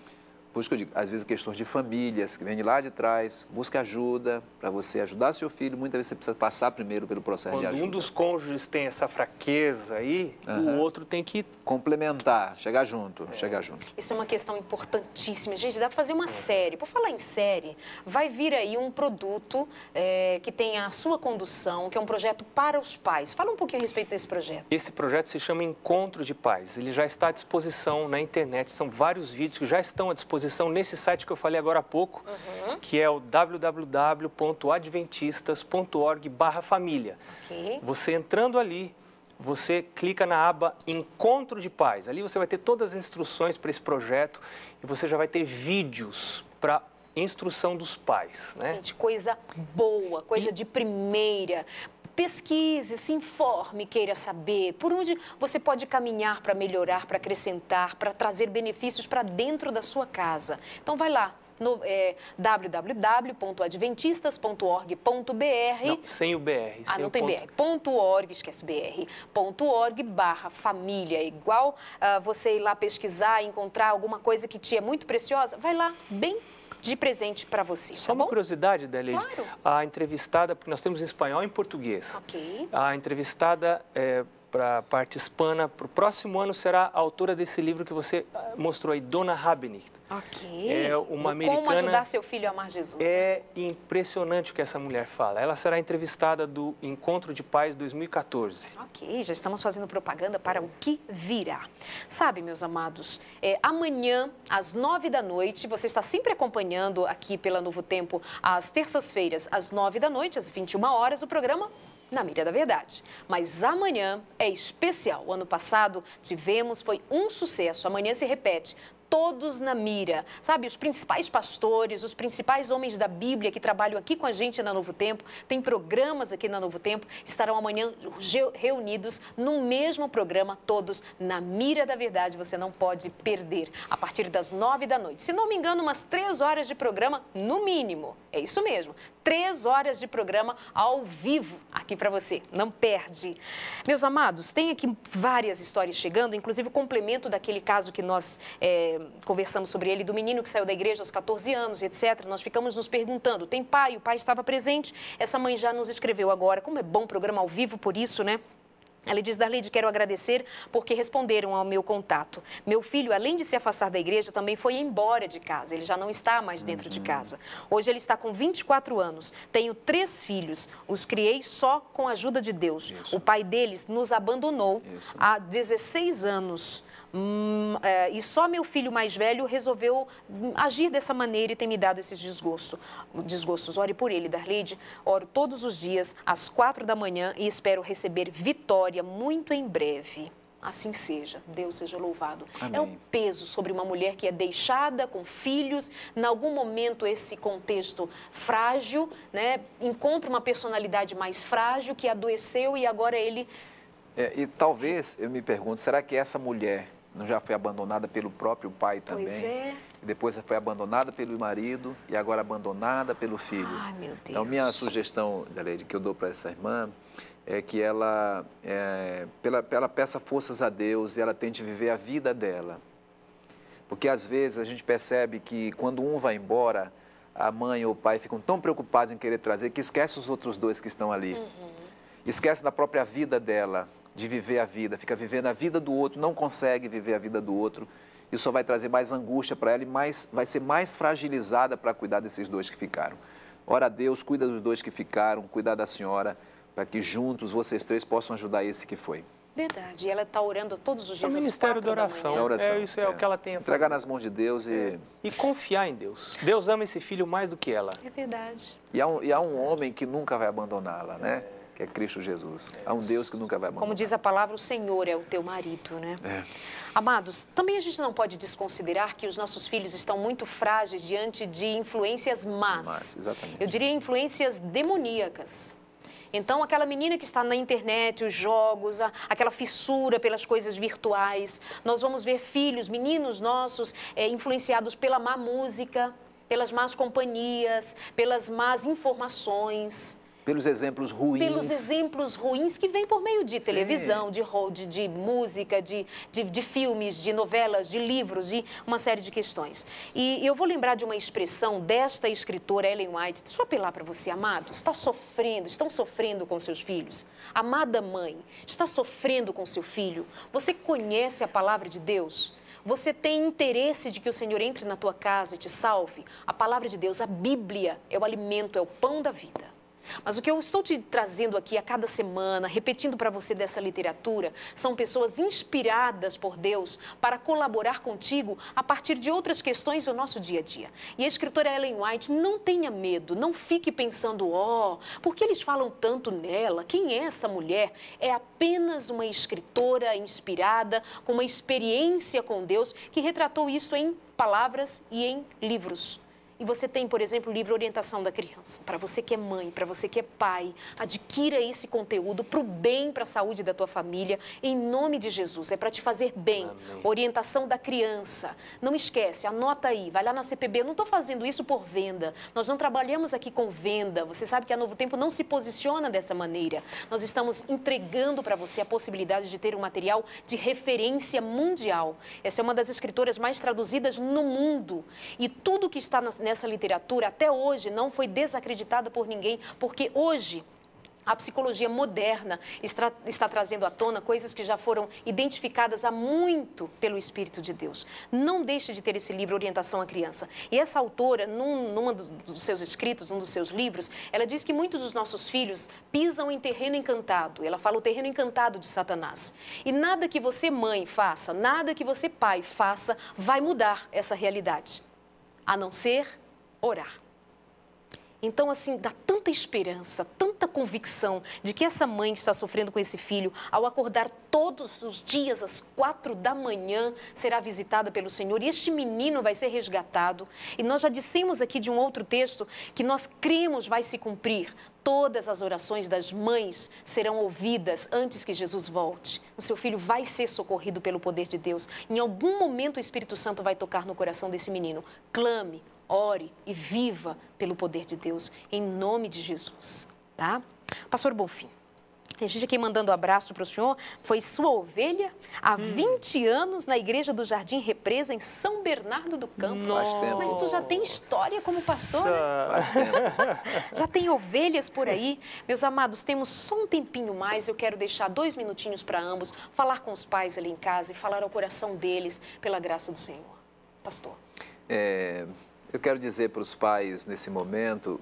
Por isso que eu digo, às vezes questões de famílias que vêm de lá de trás, busca ajuda para você ajudar seu filho. Muitas vezes você precisa passar primeiro pelo processo de ajuda. Quando um dos cônjuges tem essa fraqueza aí, o outro tem que complementar, chegar junto, chegar junto. Isso é uma questão importantíssima. Gente, dá para fazer uma série. Por falar em série, vai vir aí um produto que tem a sua condução, que é um projeto para os pais. Fala um pouquinho a respeito desse projeto. Esse projeto se chama Encontro de Pais. Ele já está à disposição na internet. São vários vídeos que já estão à disposição nesse site que eu falei agora há pouco, que é o www.adventistas.org/família. Okay. Você entrando ali, você clica na aba Encontro de Pais. Ali você vai ter todas as instruções para esse projeto e você já vai ter vídeos para instrução dos pais, né? Gente, coisa boa, coisa de primeira. Pesquise, se informe, queira saber por onde você pode caminhar para melhorar, para acrescentar, para trazer benefícios para dentro da sua casa. Então, vai lá no www.adventistas.org.br. Não, sem o BR. Ah, não tem BR. .org, esquece BR. .org/família. Igual você ir lá pesquisar, encontrar alguma coisa que te é muito preciosa, vai lá, bem de presente para você. Só uma curiosidade, Adelaide. Claro. A entrevistada, porque nós temos em espanhol e em português. Ok. A entrevistada para a parte hispana, para o próximo ano, será a autora desse livro que você mostrou aí, Dona Rabenik. Ok. É uma americana. Como ajudar seu filho a amar Jesus. É impressionante o que essa mulher fala. Ela será entrevistada do Encontro de Pais 2014. Ok, já estamos fazendo propaganda para o que virá. Sabe, meus amados, amanhã, às 9 da noite, você está sempre acompanhando aqui pela Novo Tempo, às terças-feiras, às 9 da noite, às 21 horas, o programa Na Mira da Verdade. Mas amanhã é especial. O ano passado tivemos, foi um sucesso. Amanhã se repete. Todos na mira, sabe? Os principais pastores, os principais homens da Bíblia que trabalham aqui com a gente na Novo Tempo, tem programas aqui na Novo Tempo, estarão amanhã reunidos no mesmo programa, todos na Mira da Verdade. Você não pode perder, a partir das 9 da noite. Se não me engano, umas 3 horas de programa, no mínimo. É isso mesmo, 3 horas de programa ao vivo aqui para você. Não perde. Meus amados, tem aqui várias histórias chegando, inclusive o complemento daquele caso que nós conversamos sobre ele, do menino que saiu da igreja aos 14 anos, etc. Nós ficamos nos perguntando, tem pai? O pai estava presente? Essa mãe já nos escreveu agora. Como é bom o programa ao vivo por isso, né? Ela diz, Darleide, quero agradecer porque responderam ao meu contato. Meu filho, além de se afastar da igreja, também foi embora de casa. Ele já não está mais dentro de casa. Hoje ele está com 24 anos. Tenho 3 filhos. Os criei só com a ajuda de Deus. Isso. O pai deles nos abandonou há 16 anos. E só meu filho mais velho resolveu agir dessa maneira e tem me dado esses desgostos. Ore por ele, Darleide. Oro todos os dias, às 4 da manhã e espero receber vitória muito em breve. Assim seja. Deus seja louvado. Amém. É um peso sobre uma mulher que é deixada com filhos. Em algum momento, esse contexto frágil, né, encontra uma personalidade mais frágil que adoeceu e agora ele... E talvez, eu me pergunto, será que essa mulher não já foi abandonada pelo próprio pai também? Pois é. E depois foi abandonada pelo marido e agora abandonada pelo filho. Ai, meu Deus. Então, minha sugestão, Adelaide, que eu dou para essa irmã é que ela peça forças a Deus e ela tente viver a vida dela. Porque às vezes a gente percebe que quando um vai embora, a mãe ou o pai ficam tão preocupados em querer trazer que esquece os outros 2 que estão ali. Esquece da própria vida dela, de viver a vida, fica vivendo a vida do outro, não consegue viver a vida do outro. Isso só vai trazer mais angústia para ela e vai ser mais fragilizada para cuidar desses 2 que ficaram. Ora a Deus, cuida dos 2 que ficaram, cuida da senhora, para que juntos vocês 3 possam ajudar esse que foi. Verdade, e ela está orando todos os dias às 4 da manhã. É o ministério da oração. Isso é o que ela tem a fazer. Entregar nas mãos de Deus e confiar em Deus. Deus ama esse filho mais do que ela. É verdade. E há um homem que nunca vai abandoná-la, né? Que é Cristo Jesus. Há um Deus que nunca vai abandonar. Como diz a palavra, o Senhor é o teu marido, né? Amados, também a gente não pode desconsiderar que os nossos filhos estão muito frágeis diante de influências más. Exatamente. Eu diria influências demoníacas. Então, aquela menina que está na internet, os jogos, aquela fissura pelas coisas virtuais. Nós vamos ver filhos, meninos nossos, influenciados pela má música, pelas más companhias, pelas más informações. Pelos exemplos ruins. Pelos exemplos ruins que vêm por meio de televisão, de música, de filmes, de novelas, de livros, de uma série de questões. E eu vou lembrar de uma expressão desta escritora, Ellen White. Deixa eu apelar para você, amados. Estão sofrendo com seus filhos? Amada mãe, está sofrendo com seu filho? Você conhece a palavra de Deus? Você tem interesse de que o Senhor entre na tua casa e te salve? A palavra de Deus, a Bíblia, é o alimento, é o pão da vida. Mas o que eu estou te trazendo aqui a cada semana, repetindo para você dessa literatura, são pessoas inspiradas por Deus para colaborar contigo a partir de outras questões do nosso dia a dia. E a escritora Ellen White, não tenha medo, não fique pensando, por que eles falam tanto nela? Quem é essa mulher? É apenas uma escritora inspirada, com uma experiência com Deus, que retratou isso em palavras e em livros. E você tem, por exemplo, o livro Orientação da Criança. Para você que é mãe, para você que é pai, adquira esse conteúdo para o bem, para a saúde da tua família, em nome de Jesus. É para te fazer bem. Amém. Orientação da Criança. Não esquece, anota aí, vai lá na CPB. Eu não estou fazendo isso por venda. Nós não trabalhamos aqui com venda. Você sabe que a Novo Tempo não se posiciona dessa maneira. Nós estamos entregando para você a possibilidade de ter um material de referência mundial. Essa é uma das escritoras mais traduzidas no mundo. E tudo que está nessa literatura, até hoje, não foi desacreditada por ninguém, porque hoje a psicologia moderna está trazendo à tona coisas que já foram identificadas há muito pelo Espírito de Deus. Não deixe de ter esse livro, Orientação à Criança. E essa autora, num dos seus escritos, num dos seus livros, ela diz que muitos dos nossos filhos pisam em terreno encantado. Ela fala o terreno encantado de Satanás. E nada que você, mãe, faça, nada que você, pai, faça, vai mudar essa realidade, a não ser orar. Então, assim, dá tanta esperança, tanta convicção de que essa mãe está sofrendo com esse filho, ao acordar todos os dias às 4 da manhã, será visitada pelo Senhor e este menino vai ser resgatado. E nós já dissemos aqui de um outro texto que nós cremos vai se cumprir. Todas as orações das mães serão ouvidas antes que Jesus volte. O seu filho vai ser socorrido pelo poder de Deus. Em algum momento o Espírito Santo vai tocar no coração desse menino. Clame, ore e viva pelo poder de Deus, em nome de Jesus, tá? Pastor Bonfim, a gente aqui mandando um abraço para o senhor, foi sua ovelha há 20 anos na Igreja do Jardim Represa, em São Bernardo do Campo. Nossa. Mas tu já tem história como pastor, né? Faz tempo. Já tem ovelhas por aí. Meus amados, temos só um tempinho mais, eu quero deixar 2 minutinhos para ambos, falar com os pais ali em casa e falar ao coração deles, pela graça do Senhor. Pastor. Eu quero dizer para os pais, nesse momento,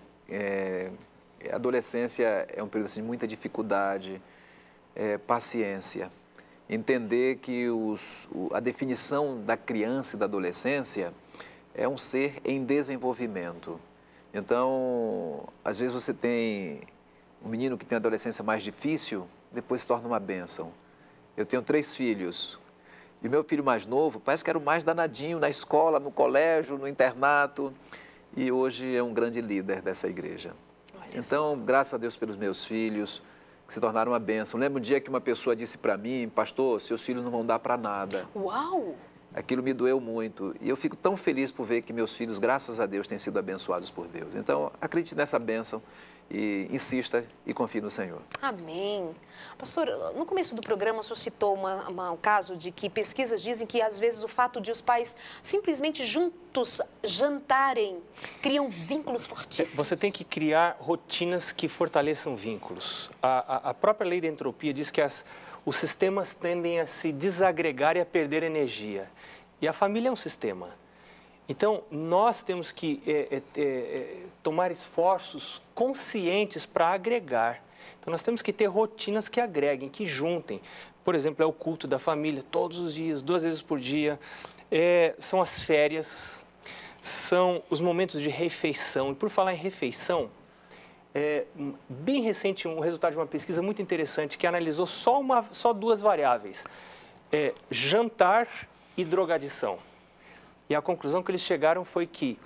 a adolescência é um período assim, de muita dificuldade, paciência. Entender que a definição da criança e da adolescência é um ser em desenvolvimento. Então, às vezes você tem um menino que tem a adolescência mais difícil, depois se torna uma bênção. Eu tenho 3 filhos. E o meu filho mais novo parece que era o mais danadinho na escola, no colégio, no internato. E hoje é um grande líder dessa igreja. Então, graças a Deus pelos meus filhos, que se tornaram uma bênção. Lembro um dia que uma pessoa disse para mim, pastor, seus filhos não vão dar para nada. Uau! Aquilo me doeu muito. E eu fico tão feliz por ver que meus filhos, graças a Deus, têm sido abençoados por Deus. Então, acredite nessa bênção e insista e confie no Senhor. Amém. Pastor, no começo do programa o senhor citou um caso de que pesquisas dizem que às vezes o fato de os pais simplesmente juntos jantarem criam vínculos fortíssimos. Você tem que criar rotinas que fortaleçam vínculos. A própria lei da entropia diz que os sistemas tendem a se desagregar e a perder energia. E a família é um sistema. Então, nós temos que tomar esforços conscientes para agregar. Então, nós temos que ter rotinas que agreguem, que juntem. Por exemplo, é o culto da família, todos os dias, 2 vezes por dia. São as férias, são os momentos de refeição. E por falar em refeição, bem recente, um resultado de uma pesquisa muito interessante que analisou só 2 variáveis, jantar e drogadição. E a conclusão que eles chegaram foi que,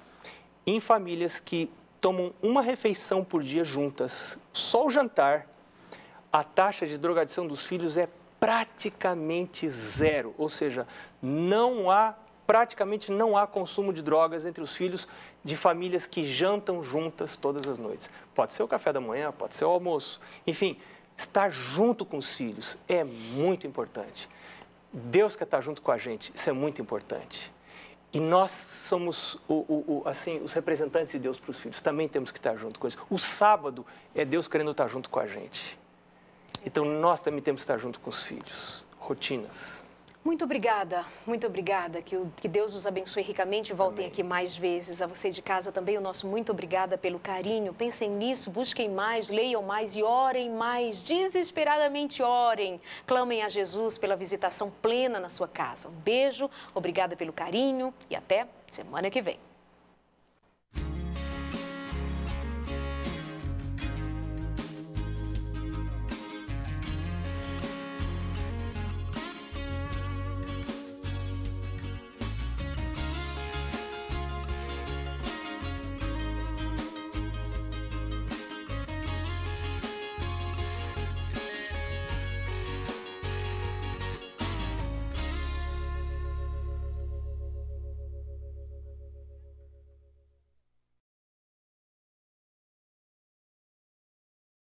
em famílias que tomam uma refeição por dia juntas, só o jantar, a taxa de drogadição dos filhos é praticamente 0. Ou seja, não há praticamente não há consumo de drogas entre os filhos de famílias que jantam juntas todas as noites. Pode ser o café da manhã, pode ser o almoço. Enfim, estar junto com os filhos é muito importante. Deus quer estar junto com a gente, isso é muito importante. E nós somos assim, os representantes de Deus para os filhos, também temos que estar junto com eles. O sábado é Deus querendo estar junto com a gente. Então, nós também temos que estar junto com os filhos. Rotinas. Muito obrigada, muito obrigada. Que Deus os abençoe ricamente e voltem aqui mais vezes. A você de casa também, o nosso muito obrigada pelo carinho. Pensem nisso, busquem mais, leiam mais e orem mais. Desesperadamente orem. Clamem a Jesus pela visitação plena na sua casa. Um beijo, obrigada pelo carinho e até semana que vem.